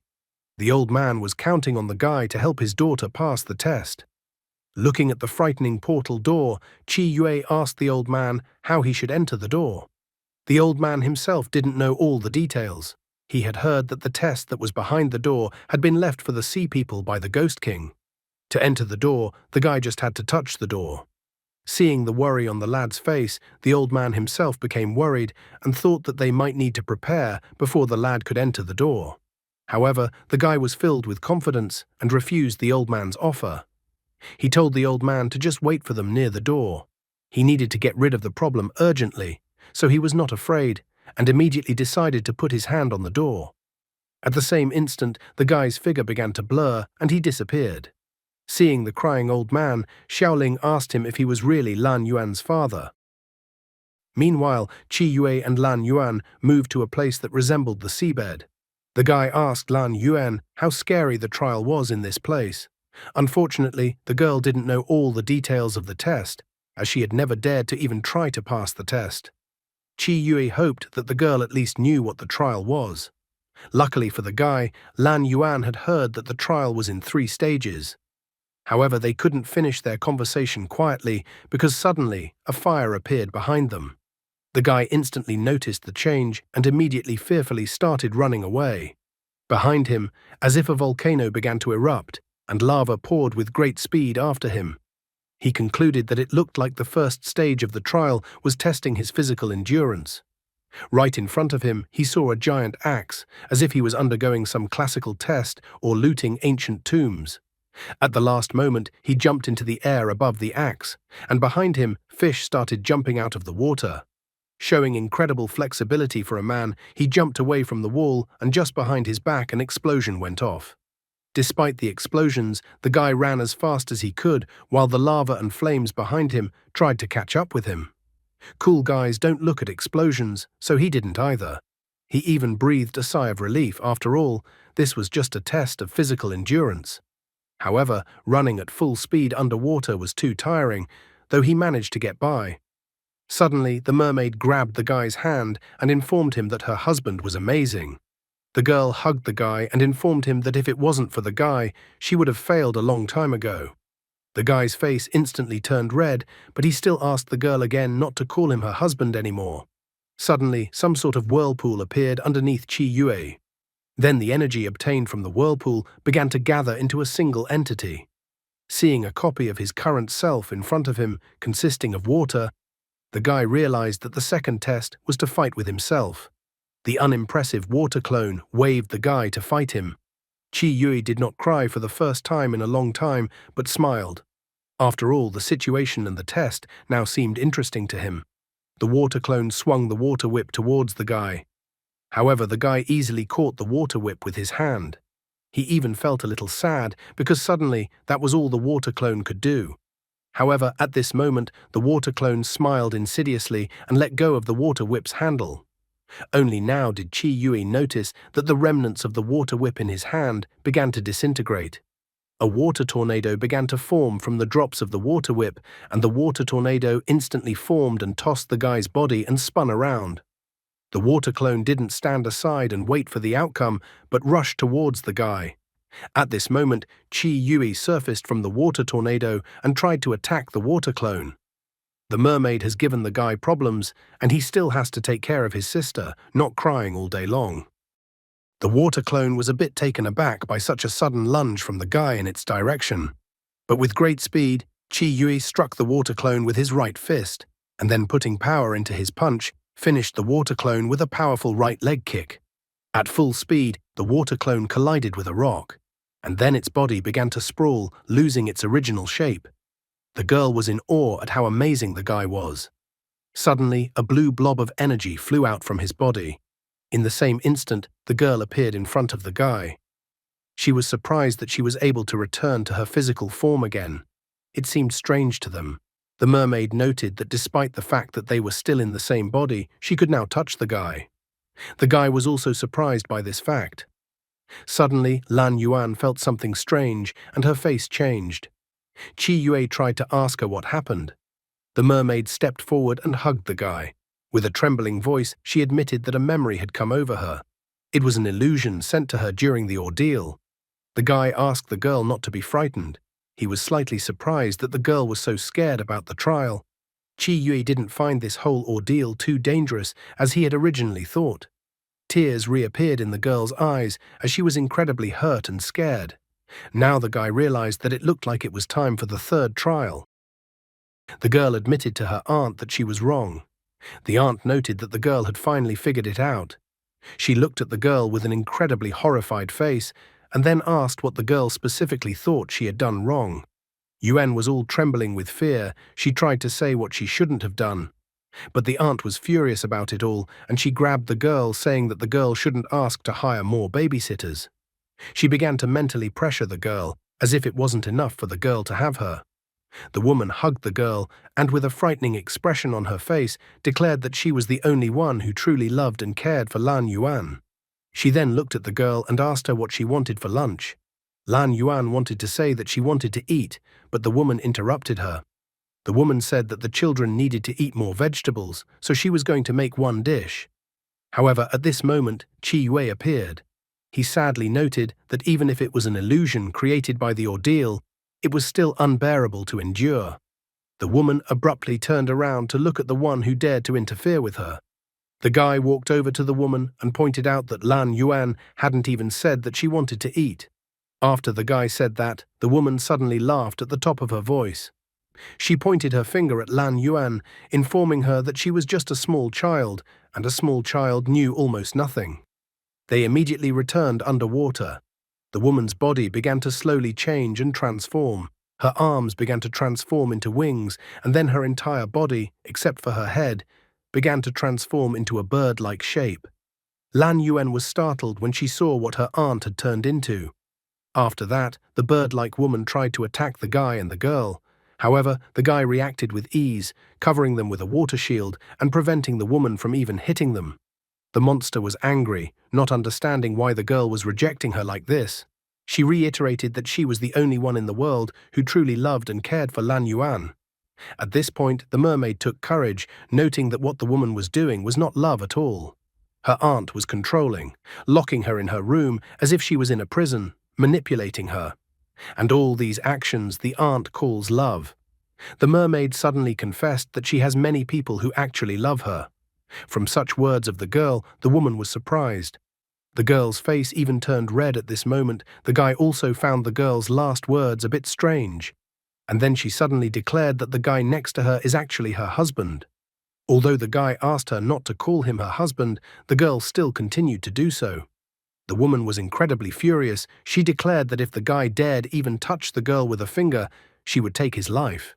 The old man was counting on the guy to help his daughter pass the test. Looking at the frightening portal door, Qi Yue asked the old man how he should enter the door. The old man himself didn't know all the details. He had heard that the test that was behind the door had been left for the sea people by the Ghost King. To enter the door, the guy just had to touch the door. Seeing the worry on the lad's face, the old man himself became worried and thought that they might need to prepare before the lad could enter the door. However, the guy was filled with confidence and refused the old man's offer. He told the old man to just wait for them near the door. He needed to get rid of the problem urgently, so he was not afraid and immediately decided to put his hand on the door. At the same instant, the guy's figure began to blur and he disappeared. Seeing the crying old man, Xiaoling asked him if he was really Lan Yuan's father. Meanwhile, Qi Yue and Lan Yuan moved to a place that resembled the seabed. The guy asked Lan Yuan how scary the trial was in this place. Unfortunately, the girl didn't know all the details of the test, as she had never dared to even try to pass the test. Qi Yue hoped that the girl at least knew what the trial was. Luckily for the guy, Lan Yuan had heard that the trial was in 3 stages. However, they couldn't finish their conversation quietly because suddenly a fire appeared behind them. The guy instantly noticed the change and immediately fearfully started running away. Behind him, as if a volcano began to erupt, and lava poured with great speed after him. He concluded that it looked like the first stage of the trial was testing his physical endurance. Right in front of him, he saw a giant axe, as if he was undergoing some classical test or looting ancient tombs. At the last moment, he jumped into the air above the axe, and behind him, fish started jumping out of the water. Showing incredible flexibility for a man, he jumped away from the wall, and just behind his back an explosion went off. Despite the explosions, the guy ran as fast as he could, while the lava and flames behind him tried to catch up with him. Cool guys don't look at explosions, so he didn't either. He even breathed a sigh of relief. After all, this was just a test of physical endurance. However, running at full speed underwater was too tiring, though he managed to get by. Suddenly, the mermaid grabbed the guy's hand and informed him that her husband was amazing. The girl hugged the guy and informed him that if it wasn't for the guy, she would have failed a long time ago. The guy's face instantly turned red, but he still asked the girl again not to call him her husband anymore. Suddenly, some sort of whirlpool appeared underneath Qi Yue. Then the energy obtained from the whirlpool began to gather into a single entity. Seeing a copy of his current self in front of him, consisting of water, the guy realized that the second test was to fight with himself. The unimpressive water clone waved the guy to fight him. Qi Yue did not cry for the first time in a long time, but smiled. After all, the situation and the test now seemed interesting to him. The water clone swung the water whip towards the guy. However, the guy easily caught the water whip with his hand. He even felt a little sad because suddenly that was all the water clone could do. However, at this moment, the water clone smiled insidiously and let go of the water whip's handle. Only now did Qi Yue notice that the remnants of the water whip in his hand began to disintegrate. A water tornado began to form from the drops of the water whip, and the water tornado instantly formed and tossed the guy's body and spun around. The water clone didn't stand aside and wait for the outcome, but rushed towards the guy. At this moment, Qi Yue surfaced from the water tornado and tried to attack the water clone. The mermaid has given the guy problems, and he still has to take care of his sister, not crying all day long. The water clone was a bit taken aback by such a sudden lunge from the guy in its direction. But with great speed, Qi Yue struck the water clone with his right fist, and then putting power into his punch, finished the water clone with a powerful right leg kick. At full speed, the water clone collided with a rock, and then its body began to sprawl, losing its original shape. The girl was in awe at how amazing the guy was. Suddenly, a blue blob of energy flew out from his body. In the same instant, the girl appeared in front of the guy. She was surprised that she was able to return to her physical form again. It seemed strange to them. The mermaid noted that despite the fact that they were still in the same body, she could now touch the guy. The guy was also surprised by this fact. Suddenly, Lan Yuan felt something strange, and her face changed. Qi Yue tried to ask her what happened. The mermaid stepped forward and hugged the guy. With a trembling voice, she admitted that a memory had come over her. It was an illusion sent to her during the ordeal. The guy asked the girl not to be frightened. He was slightly surprised that the girl was so scared about the trial. Qi Yue didn't find this whole ordeal too dangerous as he had originally thought. Tears reappeared in the girl's eyes as she was incredibly hurt and scared. Now the guy realized that it looked like it was time for the third trial. The girl admitted to her aunt that she was wrong. The aunt noted that the girl had finally figured it out. She looked at the girl with an incredibly horrified face and then asked what the girl specifically thought she had done wrong. Yuan was all trembling with fear. She tried to say what she shouldn't have done. But the aunt was furious about it all, and she grabbed the girl, saying that the girl shouldn't ask to hire more babysitters. She began to mentally pressure the girl, As if it wasn't enough for the girl to have her, the woman hugged the girl and, with a frightening expression on her face, declared that she was the only one who truly loved and cared for Lan Yuan. She then looked at the girl and asked her what she wanted for lunch. Lan Yuan wanted to say that she wanted to eat, but the woman interrupted her. The woman said that the children needed to eat more vegetables, so she was going to make one dish. However, at this moment, Qi Yue appeared. He sadly noted that even if it was an illusion created by the ordeal, it was still unbearable to endure. The woman abruptly turned around to look at the one who dared to interfere with her. The guy walked over to the woman and pointed out that Lan Yuan hadn't even said that she wanted to eat. After the guy said that, the woman suddenly laughed at the top of her voice. She pointed her finger at Lan Yuan, informing her that she was just a small child, and a small child knew almost nothing. They immediately returned underwater. The woman's body began to slowly change and transform. Her arms began to transform into wings, and then her entire body, except for her head, began to transform into a bird-like shape. Lan Yuan was startled when she saw what her aunt had turned into. After that, the bird-like woman tried to attack the guy and the girl. However, the guy reacted with ease, covering them with a water shield and preventing the woman from even hitting them. The monster was angry, not understanding why the girl was rejecting her like this. She reiterated that she was the only one in the world who truly loved and cared for Lan Yuan. At this point, the mermaid took courage, noting that what the woman was doing was not love at all. Her aunt was controlling, locking her in her room as if she was in a prison, manipulating her. And all these actions the aunt calls love. The mermaid suddenly confessed that she has many people who actually love her. From such words of the girl, the woman was surprised. The girl's face even turned red at this moment. The guy also found the girl's last words a bit strange. And then she suddenly declared that the guy next to her is actually her husband. Although the guy asked her not to call him her husband, the girl still continued to do so. The woman was incredibly furious. She declared that if the guy dared even touch the girl with a finger, she would take his life.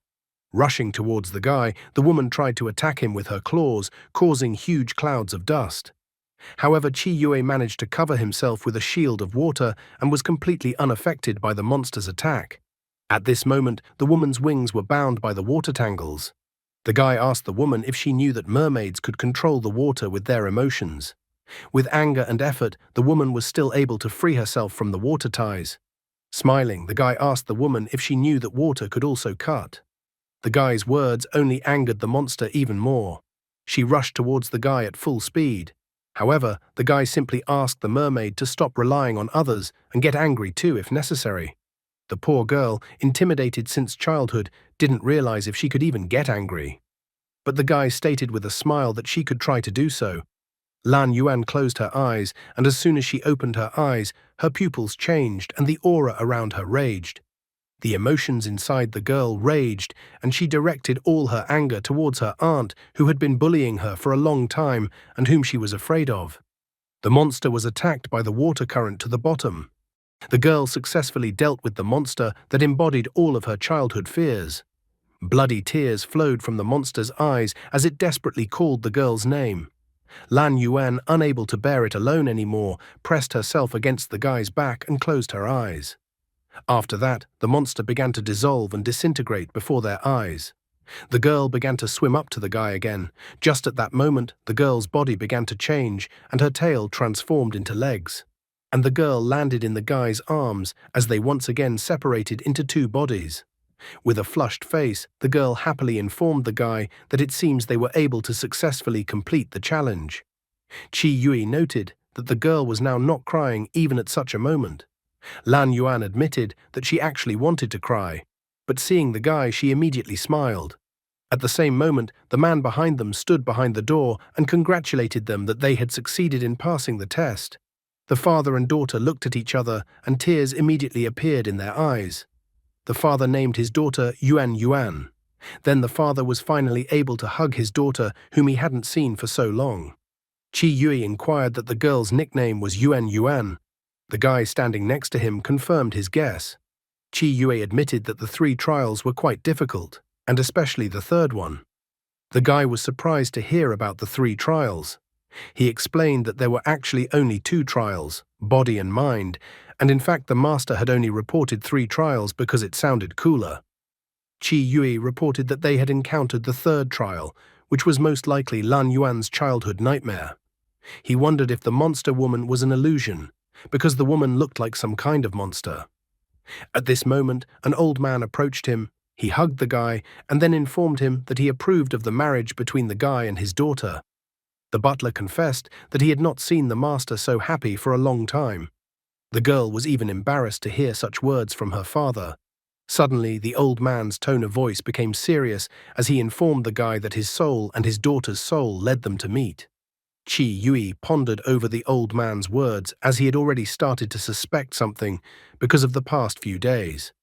Rushing towards the guy, the woman tried to attack him with her claws, causing huge clouds of dust. However, Qi Yue managed to cover himself with a shield of water and was completely unaffected by the monster's attack. At this moment, the woman's wings were bound by the water tangles. The guy asked the woman if she knew that mermaids could control the water with their emotions. With anger and effort, the woman was still able to free herself from the water ties. Smiling, the guy asked the woman if she knew that water could also cut. The guy's words only angered the monster even more. She rushed towards the guy at full speed. However, the guy simply asked the mermaid to stop relying on others and get angry too if necessary. The poor girl, intimidated since childhood, didn't realize if she could even get angry. But the guy stated with a smile that she could try to do so. Lan Yuan closed her eyes, and as soon as she opened her eyes, her pupils changed and the aura around her raged. The emotions inside the girl raged, and she directed all her anger towards her aunt, who had been bullying her for a long time and whom she was afraid of. The monster was attacked by the water current to the bottom. The girl successfully dealt with the monster that embodied all of her childhood fears. Bloody tears flowed from the monster's eyes as it desperately called the girl's name. Lan Yuan, unable to bear it alone anymore, pressed herself against the guy's back and closed her eyes. After that, the monster began to dissolve and disintegrate before their eyes. The girl began to swim up to the guy again. Just at that moment, the girl's body began to change and her tail transformed into legs. And the girl landed in the guy's arms as they once again separated into two bodies. With a flushed face, the girl happily informed the guy that it seems they were able to successfully complete the challenge. Qi Yue noted that the girl was now not crying even at such a moment. Lan Yuan admitted that she actually wanted to cry, but seeing the guy, she immediately smiled. At the same moment, the man behind them stood behind the door and congratulated them that they had succeeded in passing the test. The father and daughter looked at each other, and tears immediately appeared in their eyes. The father named his daughter Yuan Yuan. Then the father was finally able to hug his daughter, whom he hadn't seen for so long. Qi Yue inquired that the girl's nickname was Yuan Yuan. The guy standing next to him confirmed his guess. Qi Yue admitted that the 3 trials were quite difficult, and especially the third one. The guy was surprised to hear about the 3 trials. He explained that there were actually only 2 trials, body and mind, And in fact, the master had only reported 3 trials because it sounded cooler. Qi Yui reported that they had encountered the 3rd trial, which was most likely Lan Yuan's childhood nightmare. He wondered if the monster woman was an illusion, because the woman looked like some kind of monster. At this moment, an old man approached him. He hugged the guy and then informed him that he approved of the marriage between the guy and his daughter. The butler confessed that he had not seen the master so happy for a long time. The girl was even embarrassed to hear such words from her father. Suddenly, the old man's tone of voice became serious as he informed the guy that his soul and his daughter's soul led them to meet. Qi Yui pondered over the old man's words as he had already started to suspect something because of the past few days.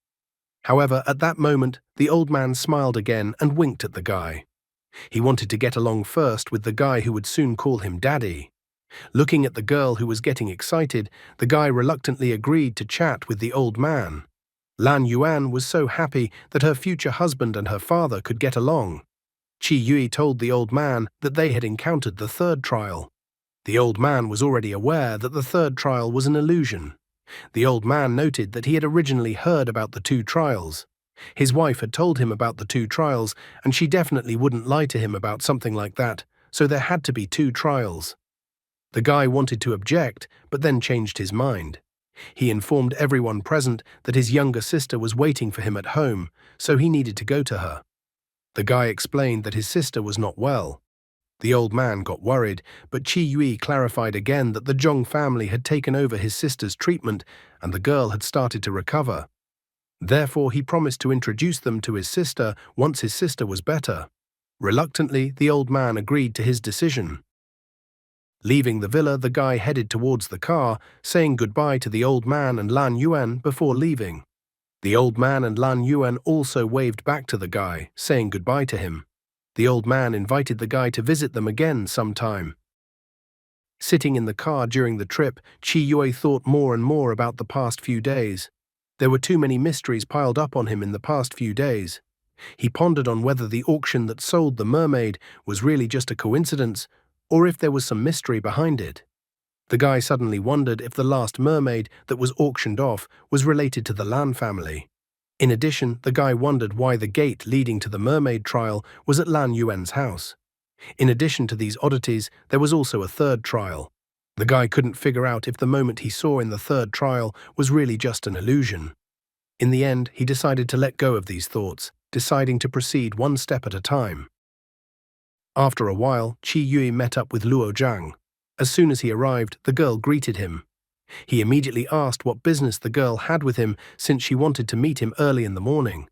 However, at that moment, the old man smiled again and winked at the guy. He wanted to get along first with the guy who would soon call him Daddy. Looking at the girl who was getting excited, the guy reluctantly agreed to chat with the old man. Lan Yuan was so happy that her future husband and her father could get along. Qi Yui told the old man that they had encountered the 3rd trial. The old man was already aware that the 3rd trial was an illusion. The old man noted that he had originally heard about the 2 trials. His wife had told him about the 2 trials, and she definitely wouldn't lie to him about something like that, so there had to be 2 trials. The guy wanted to object, but then changed his mind. He informed everyone present that his younger sister was waiting for him at home, so he needed to go to her. The guy explained that his sister was not well. The old man got worried, but Qi Yui clarified again that the Zhong family had taken over his sister's treatment and the girl had started to recover. Therefore, he promised to introduce them to his sister once his sister was better. Reluctantly, the old man agreed to his decision. Leaving the villa, the guy headed towards the car, saying goodbye to the old man and Lan Yuan before leaving. The old man and Lan Yuan also waved back to the guy, saying goodbye to him. The old man invited the guy to visit them again sometime. Sitting in the car during the trip, Qi Yui thought more and more about the past few days. There were too many mysteries piled up on him in the past few days. He pondered on whether the auction that sold the mermaid was really just a coincidence, or if there was some mystery behind it. The guy suddenly wondered if the last mermaid that was auctioned off was related to the Lan family. In addition, the guy wondered why the gate leading to the mermaid trial was at Lan Yuan's house. In addition to these oddities, there was also a 3rd trial. The guy couldn't figure out if the moment he saw in the 3rd trial was really just an illusion. In the end, he decided to let go of these thoughts, deciding to proceed one step at a time. After a while, Qi Yui met up with Luo Zhang. As soon as he arrived, the girl greeted him. He immediately asked what business the girl had with him since she wanted to meet him early in the morning.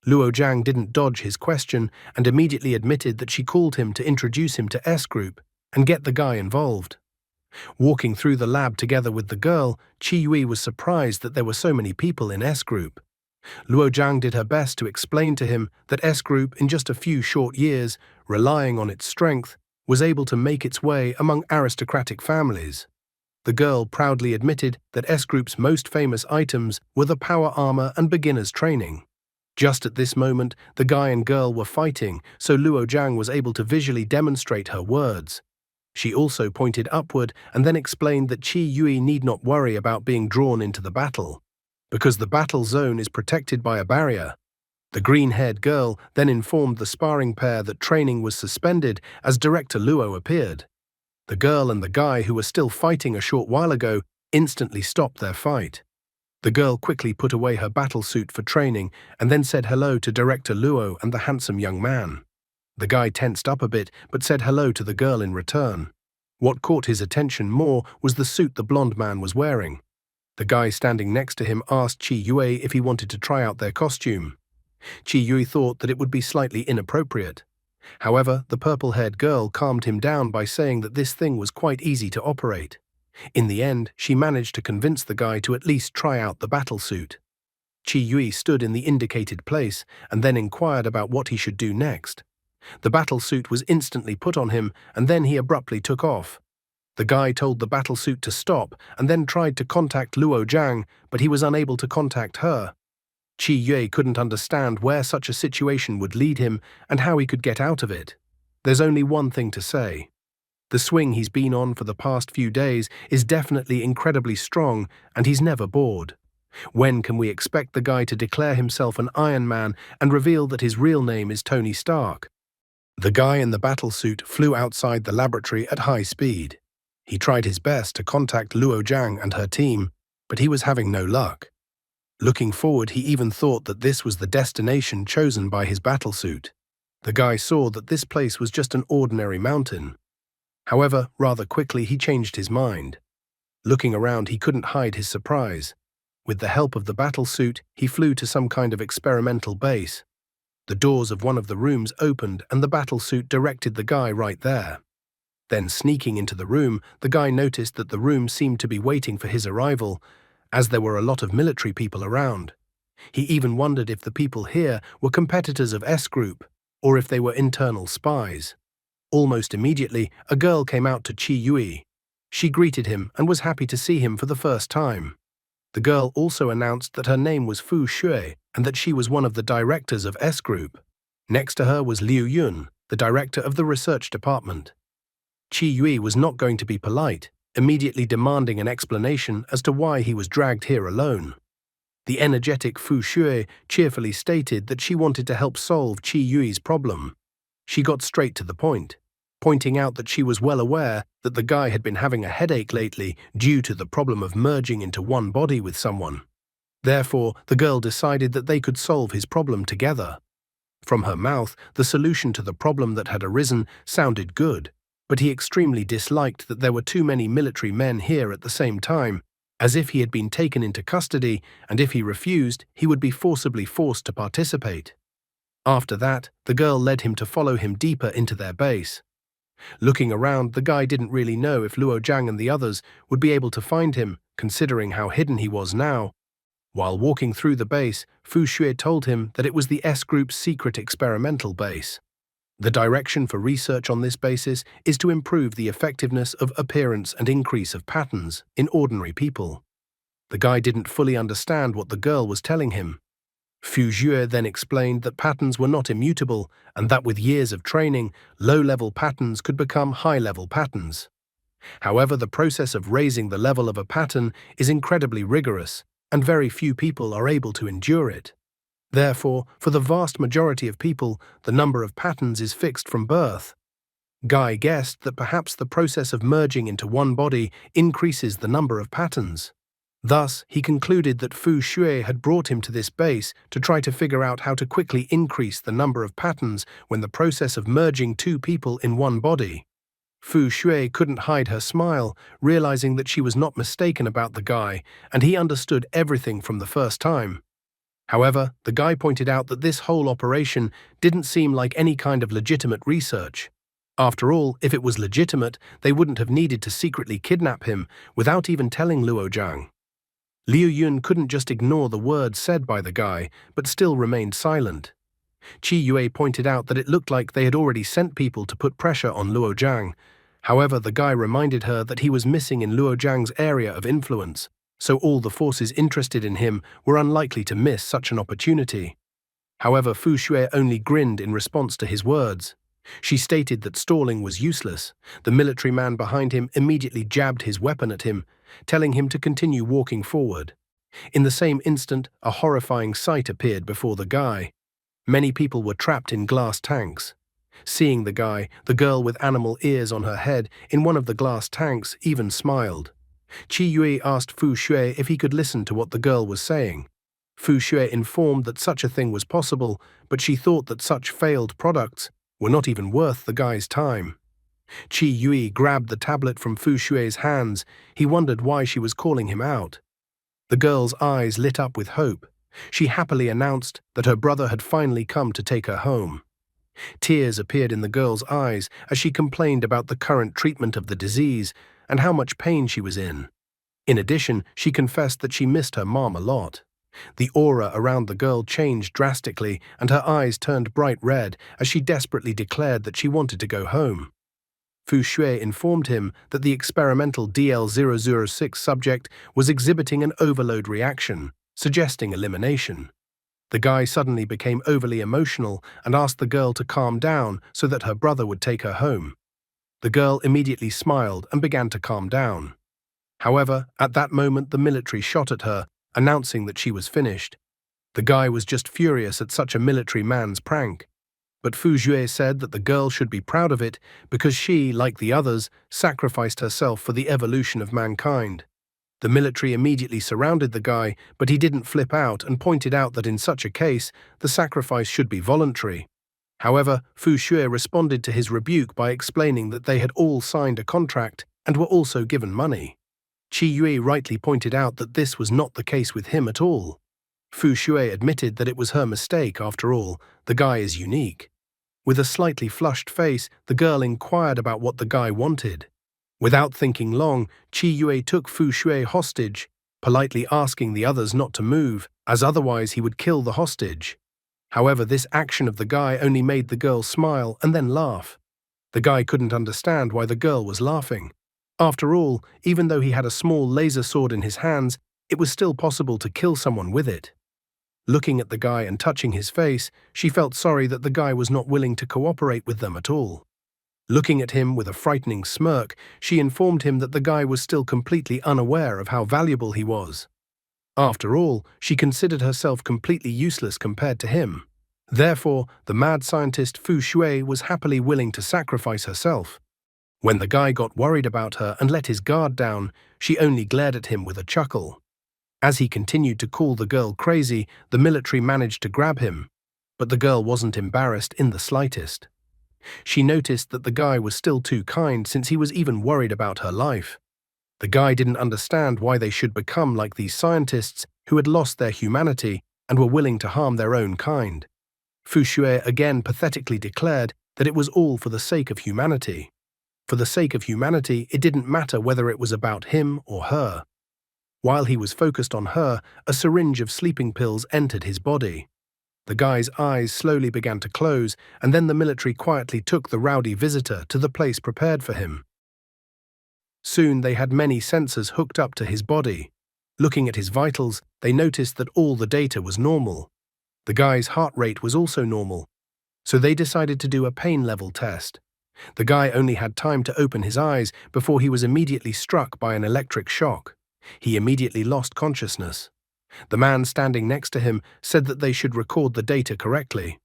Luo Zhang didn't dodge his question and immediately admitted that she called him to introduce him to S Group and get the guy involved. Walking through the lab together with the girl, Qi Yui was surprised that there were so many people in S Group. Luo Zhang did her best to explain to him that S Group, in just a few short years, relying on its strength, was able to make its way among aristocratic families. The girl proudly admitted that S Group's most famous items were the power armor and beginner's training. Just at this moment, the guy and girl were fighting, so Luo Zhang was able to visually demonstrate her words. She also pointed upward and then explained that Qi Yui need not worry about being drawn into the battle, because the battle zone is protected by a barrier. The green-haired girl then informed the sparring pair that training was suspended as Director Luo appeared. The girl and the guy who were still fighting a short while ago instantly stopped their fight. The girl quickly put away her battle suit for training and then said hello to Director Luo and the handsome young man. The guy tensed up a bit but said hello to the girl in return. What caught his attention more was the suit the blonde man was wearing. The guy standing next to him asked Qi Yui if he wanted to try out their costume. Qi Yui thought that it would be slightly inappropriate. However, the purple-haired girl calmed him down by saying that this thing was quite easy to operate. In the end, she managed to convince the guy to at least try out the battle suit. Qi Yui stood in the indicated place and then inquired about what he should do next. The battle suit was instantly put on him and then he abruptly took off. The guy told the battle suit to stop and then tried to contact Luo Zhang, but he was unable to contact her. Qi Yui couldn't understand where such a situation would lead him and how he could get out of it. There's only one thing to say. The swing he's been on for the past few days is definitely incredibly strong, and he's never bored. When can we expect the guy to declare himself an Iron Man and reveal that his real name is Tony Stark? The guy in the battlesuit flew outside the laboratory at high speed. He tried his best to contact Luo Jiang and her team, but he was having no luck. Looking forward, he even thought that this was the destination chosen by his battlesuit. The guy saw that this place was just an ordinary mountain. However, rather quickly he changed his mind. Looking around, he couldn't hide his surprise. With the help of the battlesuit, he flew to some kind of experimental base. The doors of one of the rooms opened and the battlesuit directed the guy right there. Then, sneaking into the room, the guy noticed that the room seemed to be waiting for his arrival, as there were a lot of military people around. He even wondered if the people here were competitors of S Group, or if they were internal spies. Almost immediately, a girl came out to Qi Yui. She greeted him and was happy to see him for the first time. The girl also announced that her name was Fu Shui and that she was one of the directors of S Group. Next to her was Liu Yun, the director of the research department. Qi Yui was not going to be polite, immediately demanding an explanation as to why he was dragged here alone. The energetic Fu Shui cheerfully stated that she wanted to help solve Qi Yui's problem. She got straight to the point, pointing out that she was well aware that the guy had been having a headache lately due to the problem of merging into one body with someone. Therefore, the girl decided that they could solve his problem together. From her mouth, the solution to the problem that had arisen sounded good, but he extremely disliked that there were too many military men here at the same time, as if he had been taken into custody, and if he refused, he would be forcibly forced to participate. After that, the girl led him to follow him deeper into their base. Looking around, the guy didn't really know if Luo Jiang and the others would be able to find him, considering how hidden he was now. While walking through the base, Fu Shui told him that it was the S Group's secret experimental base. The direction for research on this basis is to improve the effectiveness of appearance and increase of patterns in ordinary people. The guy didn't fully understand what the girl was telling him. Fu Shui then explained that patterns were not immutable and that with years of training, low-level patterns could become high-level patterns. However, the process of raising the level of a pattern is incredibly rigorous, and very few people are able to endure it. Therefore, for the vast majority of people, the number of patterns is fixed from birth. Guy guessed that perhaps the process of merging into one body increases the number of patterns. Thus, he concluded that Fu Shui had brought him to this base to try to figure out how to quickly increase the number of patterns when the process of merging two people in one body. Fu Shui couldn't hide her smile, realizing that she was not mistaken about the guy, and he understood everything from the first time. However, the guy pointed out that this whole operation didn't seem like any kind of legitimate research. After all, if it was legitimate, they wouldn't have needed to secretly kidnap him without even telling Luo Jiang. Liu Yun couldn't just ignore the words said by the guy, but still remained silent. Qi Yue pointed out that it looked like they had already sent people to put pressure on Luo Jiang. However, the guy reminded her that he was missing in Luo Jiang's area of influence, so all the forces interested in him were unlikely to miss such an opportunity. However, Fu Shui only grinned in response to his words. She stated that stalling was useless. The military man behind him immediately jabbed his weapon at him, telling him to continue walking forward. In the same instant, a horrifying sight appeared before the guy. Many people were trapped in glass tanks. Seeing the guy, the girl with animal ears on her head in one of the glass tanks even smiled. Qi Yui asked Fu Shui if he could listen to what the girl was saying. Fu Shui informed that such a thing was possible, but she thought that such failed products were not even worth the guy's time. Qi Yui grabbed the tablet from Fu Shui's hands. He wondered why she was calling him out. The girl's eyes lit up with hope. She happily announced that her brother had finally come to take her home. Tears appeared in the girl's eyes as she complained about the current treatment of the disease and how much pain she was in. In addition, she confessed that she missed her mom a lot. The aura around the girl changed drastically and her eyes turned bright red as she desperately declared that she wanted to go home. Fu Shui informed him that the experimental DL006 subject was exhibiting an overload reaction, suggesting elimination. The guy suddenly became overly emotional and asked the girl to calm down so that her brother would take her home. The girl immediately smiled and began to calm down. However, at that moment the military shot at her, announcing that she was finished. The guy was just furious at such a military man's prank. But Fu Jue said that the girl should be proud of it because she, like the others, sacrificed herself for the evolution of mankind. The military immediately surrounded the guy, but he didn't flip out and pointed out that in such a case, the sacrifice should be voluntary. However, Fu Xue responded to his rebuke by explaining that they had all signed a contract and were also given money. Qi Yue rightly pointed out that this was not the case with him at all. Fu Xue admitted that it was her mistake after all, the guy is unique. With a slightly flushed face, the girl inquired about what the guy wanted. Without thinking long, Qi Yue took Fu Xue hostage, politely asking the others not to move, as otherwise he would kill the hostage. However, this action of the guy only made the girl smile and then laugh. The guy couldn't understand why the girl was laughing. After all, even though he had a small laser sword in his hands, it was still possible to kill someone with it. Looking at the guy and touching his face, she felt sorry that the guy was not willing to cooperate with them at all. Looking at him with a frightening smirk, she informed him that the guy was still completely unaware of how valuable he was. After all, she considered herself completely useless compared to him. Therefore, the mad scientist Fu Xue was happily willing to sacrifice herself. When the guy got worried about her and let his guard down, she only glared at him with a chuckle. As he continued to call the girl crazy, the military managed to grab him. But the girl wasn't embarrassed in the slightest. She noticed that the guy was still too kind since he was even worried about her life. The guy didn't understand why they should become like these scientists who had lost their humanity and were willing to harm their own kind. Fu Xue again pathetically declared that it was all for the sake of humanity. For the sake of humanity, it didn't matter whether it was about him or her. While he was focused on her, a syringe of sleeping pills entered his body. The guy's eyes slowly began to close, and then the military quietly took the rowdy visitor to the place prepared for him. Soon they had many sensors hooked up to his body. Looking at his vitals, they noticed that all the data was normal. The guy's heart rate was also normal. So they decided to do a pain level test. The guy only had time to open his eyes before he was immediately struck by an electric shock. He immediately lost consciousness. The man standing next to him said that they should record the data correctly.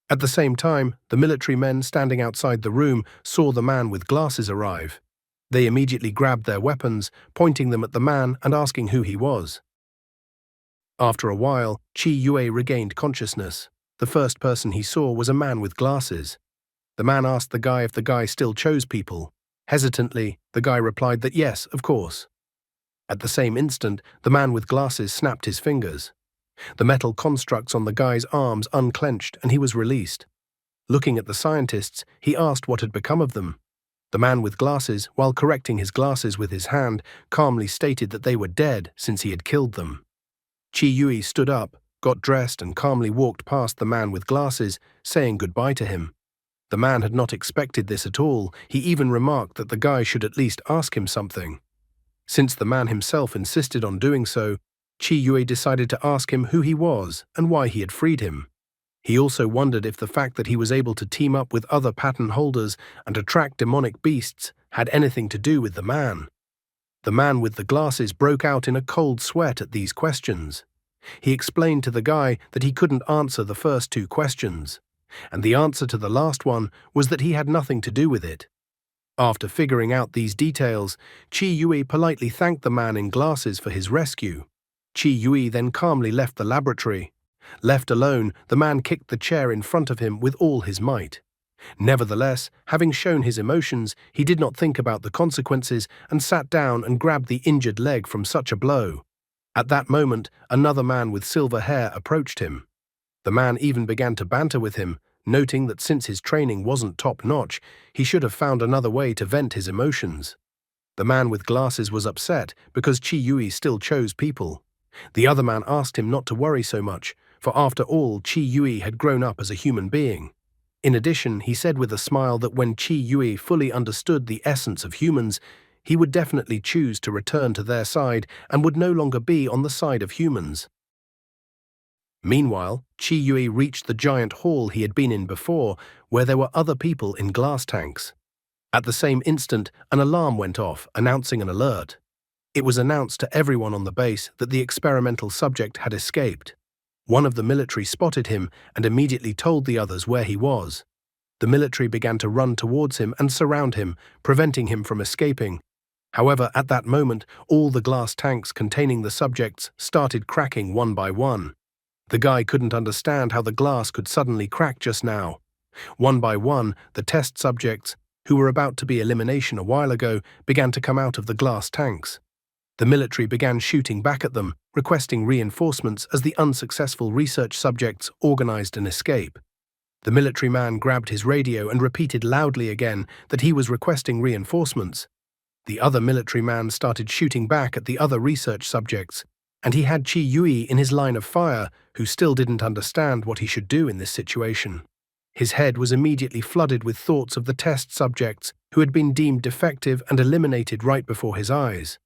At the same time, the military men standing outside the room saw the man with glasses arrive. They immediately grabbed their weapons, pointing them at the man and asking who he was. After a while, Qi Yue regained consciousness. The first person he saw was a man with glasses. The man asked the guy if the guy still chose people. Hesitantly, the guy replied that yes, of course. At the same instant, the man with glasses snapped his fingers. The metal constructs on the guy's arms unclenched and he was released. Looking at the scientists, he asked what had become of them. The man with glasses, while correcting his glasses with his hand, calmly stated that they were dead since he had killed them. Qi Yue stood up, got dressed and calmly walked past the man with glasses, saying goodbye to him. The man had not expected this at all. He even remarked that the guy should at least ask him something. Since the man himself insisted on doing so, Qi Yue decided to ask him who he was and why he had freed him. He also wondered if the fact that he was able to team up with other pattern holders and attract demonic beasts had anything to do with the man. The man with the glasses broke out in a cold sweat at these questions. He explained to the guy that he couldn't answer the first two questions, and the answer to the last one was that he had nothing to do with it. After figuring out these details, Qi Yue politely thanked the man in glasses for his rescue. Qi Yue then calmly left the laboratory. Left alone, the man kicked the chair in front of him with all his might. Nevertheless, having shown his emotions, he did not think about the consequences and sat down and grabbed the injured leg from such a blow. At that moment, another man with silver hair approached him. The man even began to banter with him, noting that since his training wasn't top-notch, he should have found another way to vent his emotions. The man with glasses was upset because Qi Yue still chose people. The other man asked him not to worry so much, for after all, Qi Yue had grown up as a human being. In addition, he said with a smile that when Qi Yue fully understood the essence of humans, he would definitely choose to return to their side and would no longer be on the side of humans. Meanwhile, Qi Yue reached the giant hall he had been in before, where there were other people in glass tanks. At the same instant, an alarm went off, announcing an alert. It was announced to everyone on the base that the experimental subject had escaped. One of the military spotted him and immediately told the others where he was. The military began to run towards him and surround him, preventing him from escaping. However, at that moment, all the glass tanks containing the subjects started cracking one by one. The guy couldn't understand how the glass could suddenly crack just now. One by one, the test subjects, who were about to be elimination a while ago, began to come out of the glass tanks. The military began shooting back at them, requesting reinforcements as the unsuccessful research subjects organized an escape. The military man grabbed his radio and repeated loudly again that he was requesting reinforcements. The other military man started shooting back at the other research subjects, and he had Qi Yui in his line of fire, who still didn't understand what he should do in this situation. His head was immediately flooded with thoughts of the test subjects who had been deemed defective and eliminated right before his eyes.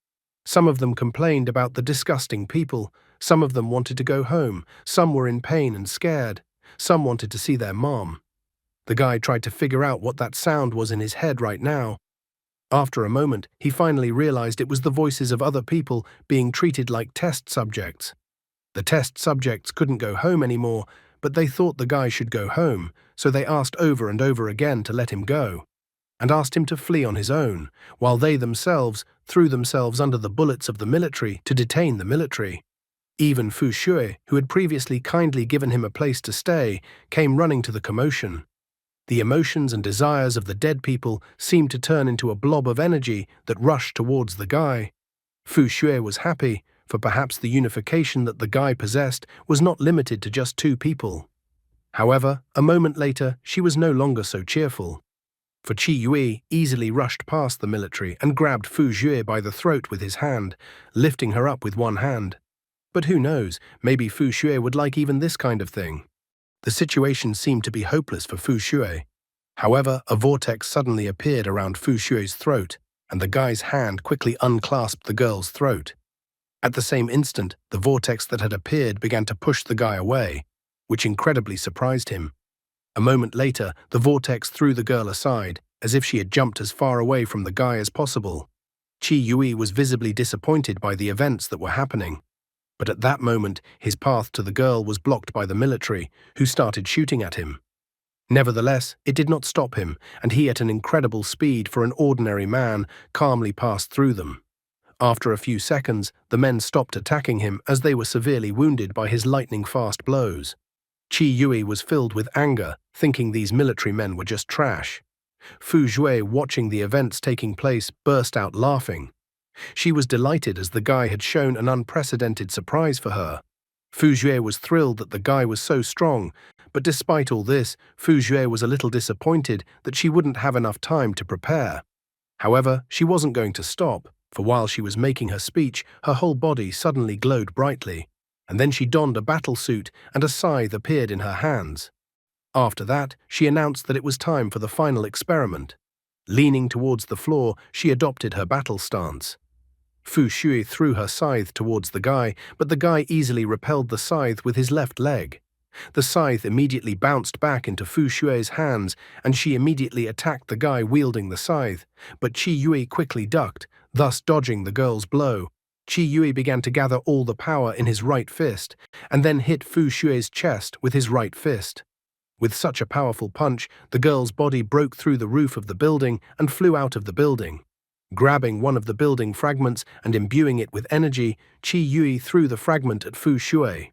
Some of them complained about the disgusting people, some of them wanted to go home, some were in pain and scared, some wanted to see their mom. The guy tried to figure out what that sound was in his head right now. After a moment, he finally realized it was the voices of other people being treated like test subjects. The test subjects couldn't go home anymore, but they thought the guy should go home, so they asked over and over again to let him go, and asked him to flee on his own, while they themselves threw themselves under the bullets of the military to detain the military. Even Fu Shui, who had previously kindly given him a place to stay, came running to the commotion. The emotions and desires of the dead people seemed to turn into a blob of energy that rushed towards the guy. Fu Shui was happy, for perhaps the unification that the guy possessed was not limited to just two people. However, a moment later, she was no longer so cheerful. For Qi Yui easily rushed past the military and grabbed Fu Shui by the throat with his hand, lifting her up with one hand. But who knows, maybe Fu Shui would like even this kind of thing. The situation seemed to be hopeless for Fu Shui. However, a vortex suddenly appeared around Fu Shui's throat, and the guy's hand quickly unclasped the girl's throat. At the same instant, the vortex that had appeared began to push the guy away, which incredibly surprised him. A moment later, the vortex threw the girl aside, as if she had jumped as far away from the guy as possible. Qi Yui was visibly disappointed by the events that were happening. But at that moment, his path to the girl was blocked by the military, who started shooting at him. Nevertheless, it did not stop him, and he, at an incredible speed for an ordinary man, calmly passed through them. After a few seconds, the men stopped attacking him as they were severely wounded by his lightning-fast blows. Qi Yui was filled with anger, thinking these military men were just trash. Fu Shui, watching the events taking place, burst out laughing. She was delighted as the guy had shown an unprecedented surprise for her. Fu Shui was thrilled that the guy was so strong, but despite all this, Fu Shui was a little disappointed that she wouldn't have enough time to prepare. However, she wasn't going to stop, for while she was making her speech, her whole body suddenly glowed brightly, and then she donned a battle suit and a scythe appeared in her hands. After that, she announced that it was time for the final experiment. Leaning towards the floor, she adopted her battle stance. Fu Shui threw her scythe towards the guy, but the guy easily repelled the scythe with his left leg. The scythe immediately bounced back into Fu Shui's hands, and she immediately attacked the guy wielding the scythe, but Qi Yui quickly ducked, thus dodging the girl's blow. Qi Yui began to gather all the power in his right fist, and then hit Fu Shui's chest with his right fist. With such a powerful punch, the girl's body broke through the roof of the building and flew out of the building. Grabbing one of the building fragments and imbuing it with energy, Qi Yui threw the fragment at Fu Shui.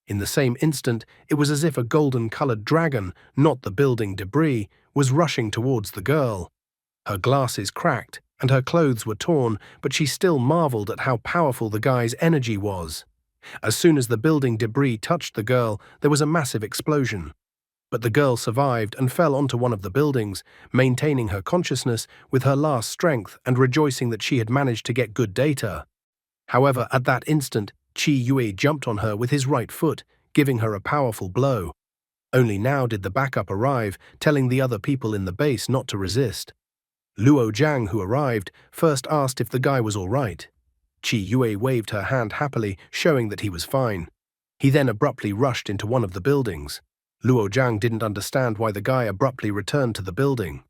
In the same instant, it was as if a golden-colored dragon, not the building debris, was rushing towards the girl. Her glasses cracked, and her clothes were torn, but she still marveled at how powerful the guy's energy was. As soon as the building debris touched the girl, there was a massive explosion. But the girl survived and fell onto one of the buildings, maintaining her consciousness with her last strength and rejoicing that she had managed to get good data. However, at that instant, Qi Yui jumped on her with his right foot, giving her a powerful blow. Only now did the backup arrive, telling the other people in the base not to resist. Luo Jiang, who arrived, first asked if the guy was all right. Qi Yui waved her hand happily, showing that he was fine. He then abruptly rushed into one of the buildings. Luo Jiang didn't understand why the guy abruptly returned to the building.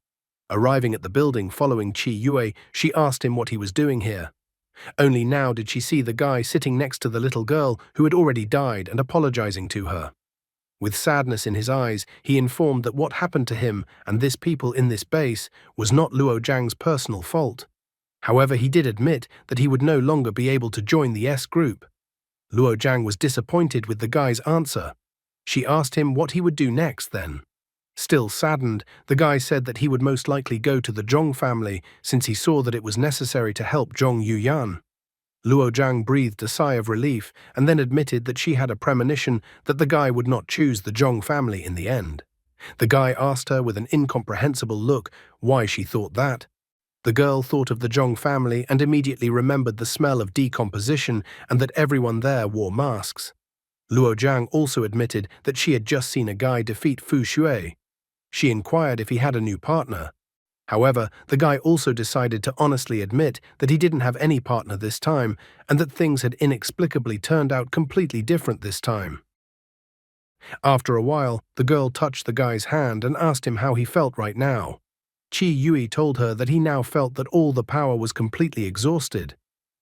Arriving at the building following Qi Yue, she asked him what he was doing here. Only now did she see the guy sitting next to the little girl who had already died and apologizing to her. With sadness in his eyes, he informed that what happened to him and this people in this base was not Luo Zhang's personal fault. However, he did admit that he would no longer be able to join the S group. Luo Zhang was disappointed with the guy's answer. She asked him what he would do next then. Still saddened, the guy said that he would most likely go to the Zhong family since he saw that it was necessary to help Zhong Yuyan. Luo Zhang breathed a sigh of relief and then admitted that she had a premonition that the guy would not choose the Zhong family in the end. The guy asked her with an incomprehensible look why she thought that. The girl thought of the Zhong family and immediately remembered the smell of decomposition and that everyone there wore masks. Luo Zhang also admitted that she had just seen a guy defeat Fu Shui. She inquired if he had a new partner. However, the guy also decided to honestly admit that he didn't have any partner this time and that things had inexplicably turned out completely different this time. After a while, the girl touched the guy's hand and asked him how he felt right now. Qi Yue told her that he now felt that all the power was completely exhausted.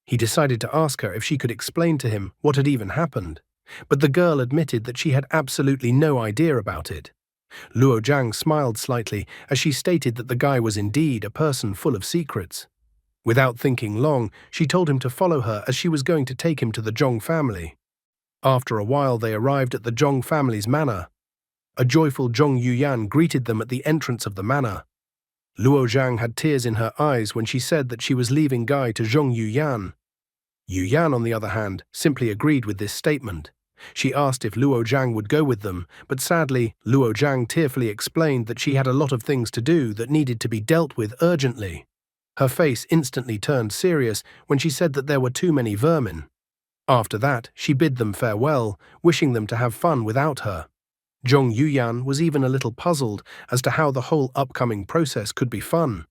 He decided to ask her if she could explain to him what had even happened, but the girl admitted that she had absolutely no idea about it. Luo Zhang smiled slightly as she stated that the guy was indeed a person full of secrets. Without thinking long, she told him to follow her as she was going to take him to the Zhong family. After a while, they arrived at the Zhong family's manor. A joyful Zhong Yuyan greeted them at the entrance of the manor. Luo Zhang had tears in her eyes when she said that she was leaving Guy to Zhong Yuyan. Yuyan, on the other hand, simply agreed with this statement. She asked if Luo Zhang would go with them, but sadly, Luo Zhang tearfully explained that she had a lot of things to do that needed to be dealt with urgently. Her face instantly turned serious when she said that there were too many vermin. After that, she bid them farewell, wishing them to have fun without her. Zhong Yuyan was even a little puzzled as to how the whole upcoming process could be fun.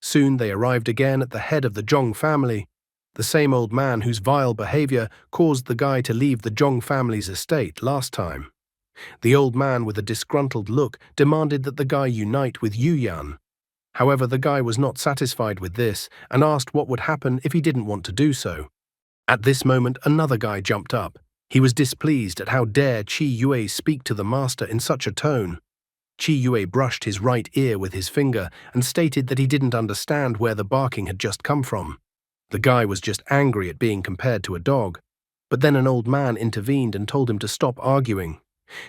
Soon they arrived again at the head of the Zhong family, the same old man whose vile behavior caused the guy to leave the Zhong family's estate last time. The old man with a disgruntled look demanded that the guy unite with Yuyan. However, the guy was not satisfied with this and asked what would happen if he didn't want to do so. At this moment, another guy jumped up. He was displeased at how dare Qi Yue speak to the master in such a tone. Qi Yue brushed his right ear with his finger and stated that he didn't understand where the barking had just come from. The guy was just angry at being compared to a dog. But then an old man intervened and told him to stop arguing.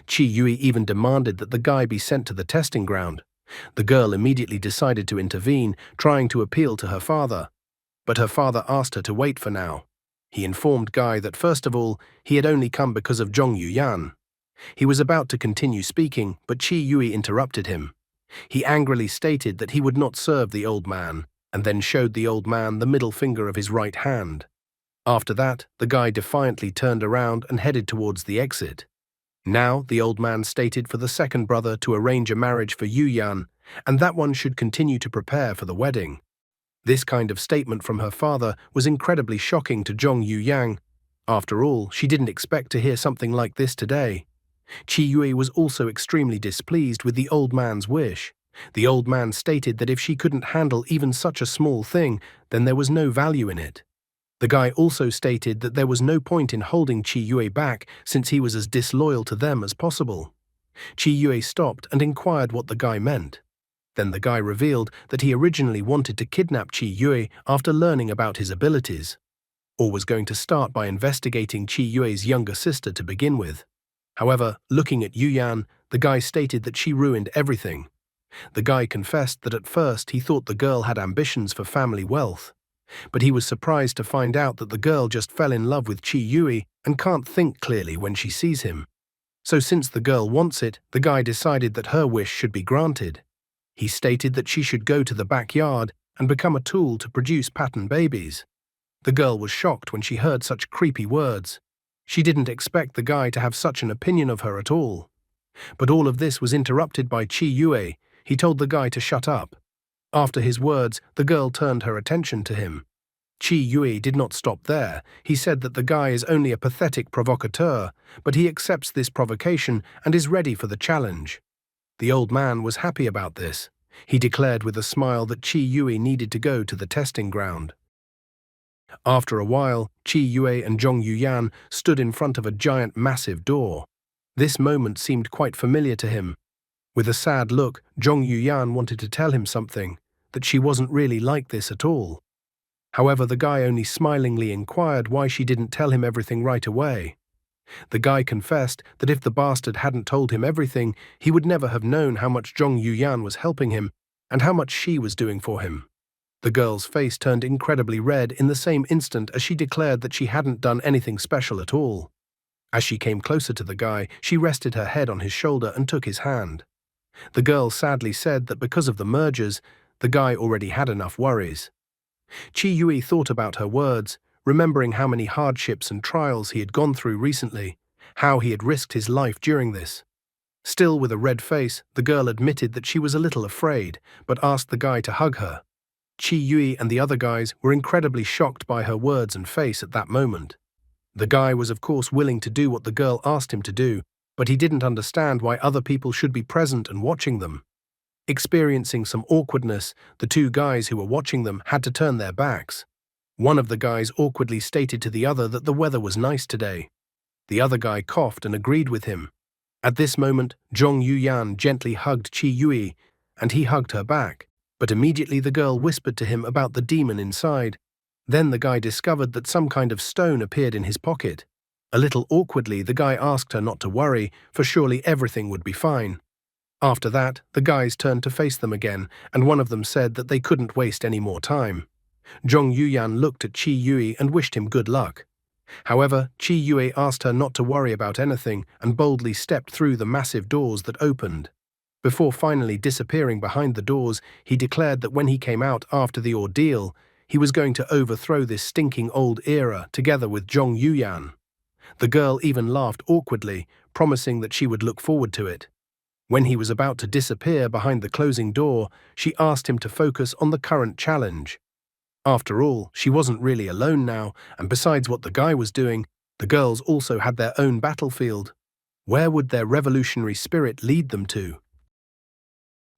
Qi Yue even demanded that the guy be sent to the testing ground. The girl immediately decided to intervene, trying to appeal to her father. But her father asked her to wait for now. He informed Guy that first of all, he had only come because of Zhong Yuyan. He was about to continue speaking, but Qi Yue interrupted him. He angrily stated that he would not serve the old man, and then showed the old man the middle finger of his right hand. After that, the guy defiantly turned around and headed towards the exit. Now, the old man stated for the second brother to arrange a marriage for Yuyan, and that one should continue to prepare for the wedding. This kind of statement from her father was incredibly shocking to Zhong Yuyan. After all, she didn't expect to hear something like this today. Qi Yue was also extremely displeased with the old man's wish. The old man stated that if she couldn't handle even such a small thing, then there was no value in it. The guy also stated that there was no point in holding Qi Yue back since he was as disloyal to them as possible. Qi Yue stopped and inquired what the guy meant. Then the guy revealed that he originally wanted to kidnap Qi Yue after learning about his abilities, or was going to start by investigating Qi Yue's younger sister to begin with. However, looking at Yuyan, the guy stated that she ruined everything. The guy confessed that at first he thought the girl had ambitions for family wealth, but he was surprised to find out that the girl just fell in love with Qi Yue and can't think clearly when she sees him. So since the girl wants it, the guy decided that her wish should be granted. He stated that she should go to the backyard and become a tool to produce pattern babies. The girl was shocked when she heard such creepy words. She didn't expect the guy to have such an opinion of her at all. But all of this was interrupted by Qi Yue. He told the guy to shut up. After his words, the girl turned her attention to him. Qi Yue did not stop there. He said that the guy is only a pathetic provocateur, but he accepts this provocation and is ready for the challenge. The old man was happy about this. He declared with a smile that Qi Yui needed to go to the testing ground. After a while, Qi Yue and Zhong Yuyan stood in front of a giant massive door. This moment seemed quite familiar to him. With a sad look, Zhong Yuyan wanted to tell him something, that she wasn't really like this at all. However, the guy only smilingly inquired why she didn't tell him everything right away. The guy confessed that if the bastard hadn't told him everything, he would never have known how much Zhong Yuyan was helping him and how much she was doing for him. The girl's face turned incredibly red in the same instant as she declared that she hadn't done anything special at all. As she came closer to the guy, she rested her head on his shoulder and took his hand. The girl sadly said that because of the mergers, the guy already had enough worries. Qi Yui thought about her words, remembering how many hardships and trials he had gone through recently, how he had risked his life during this. Still with a red face, the girl admitted that she was a little afraid, but asked the guy to hug her. Qi Yui and the other guys were incredibly shocked by her words and face at that moment. The guy was of course willing to do what the girl asked him to do, but he didn't understand why other people should be present and watching them. Experiencing some awkwardness, the two guys who were watching them had to turn their backs. One of the guys awkwardly stated to the other that the weather was nice today. The other guy coughed and agreed with him. At this moment, Zhong Yuyan gently hugged Qi Yui, and he hugged her back. But immediately the girl whispered to him about the demon inside. Then the guy discovered that some kind of stone appeared in his pocket. A little awkwardly, the guy asked her not to worry, for surely everything would be fine. After that, the guys turned to face them again, and one of them said that they couldn't waste any more time. Zhong Yuyan looked at Qi Yui and wished him good luck. However, Qi Yui asked her not to worry about anything and boldly stepped through the massive doors that opened. Before finally disappearing behind the doors, he declared that when he came out after the ordeal, he was going to overthrow this stinking old era together with Zhong Yuyan. The girl even laughed awkwardly, promising that she would look forward to it. When he was about to disappear behind the closing door, she asked him to focus on the current challenge. After all, she wasn't really alone now, and besides what the guy was doing, the girls also had their own battlefield. Where would their revolutionary spirit lead them to?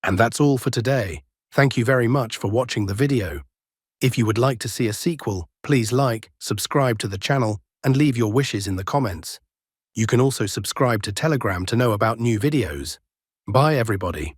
And that's all for today. Thank you very much for watching the video. If you would like to see a sequel, please like, subscribe to the channel, and leave your wishes in the comments. You can also subscribe to Telegram to know about new videos. Bye everybody.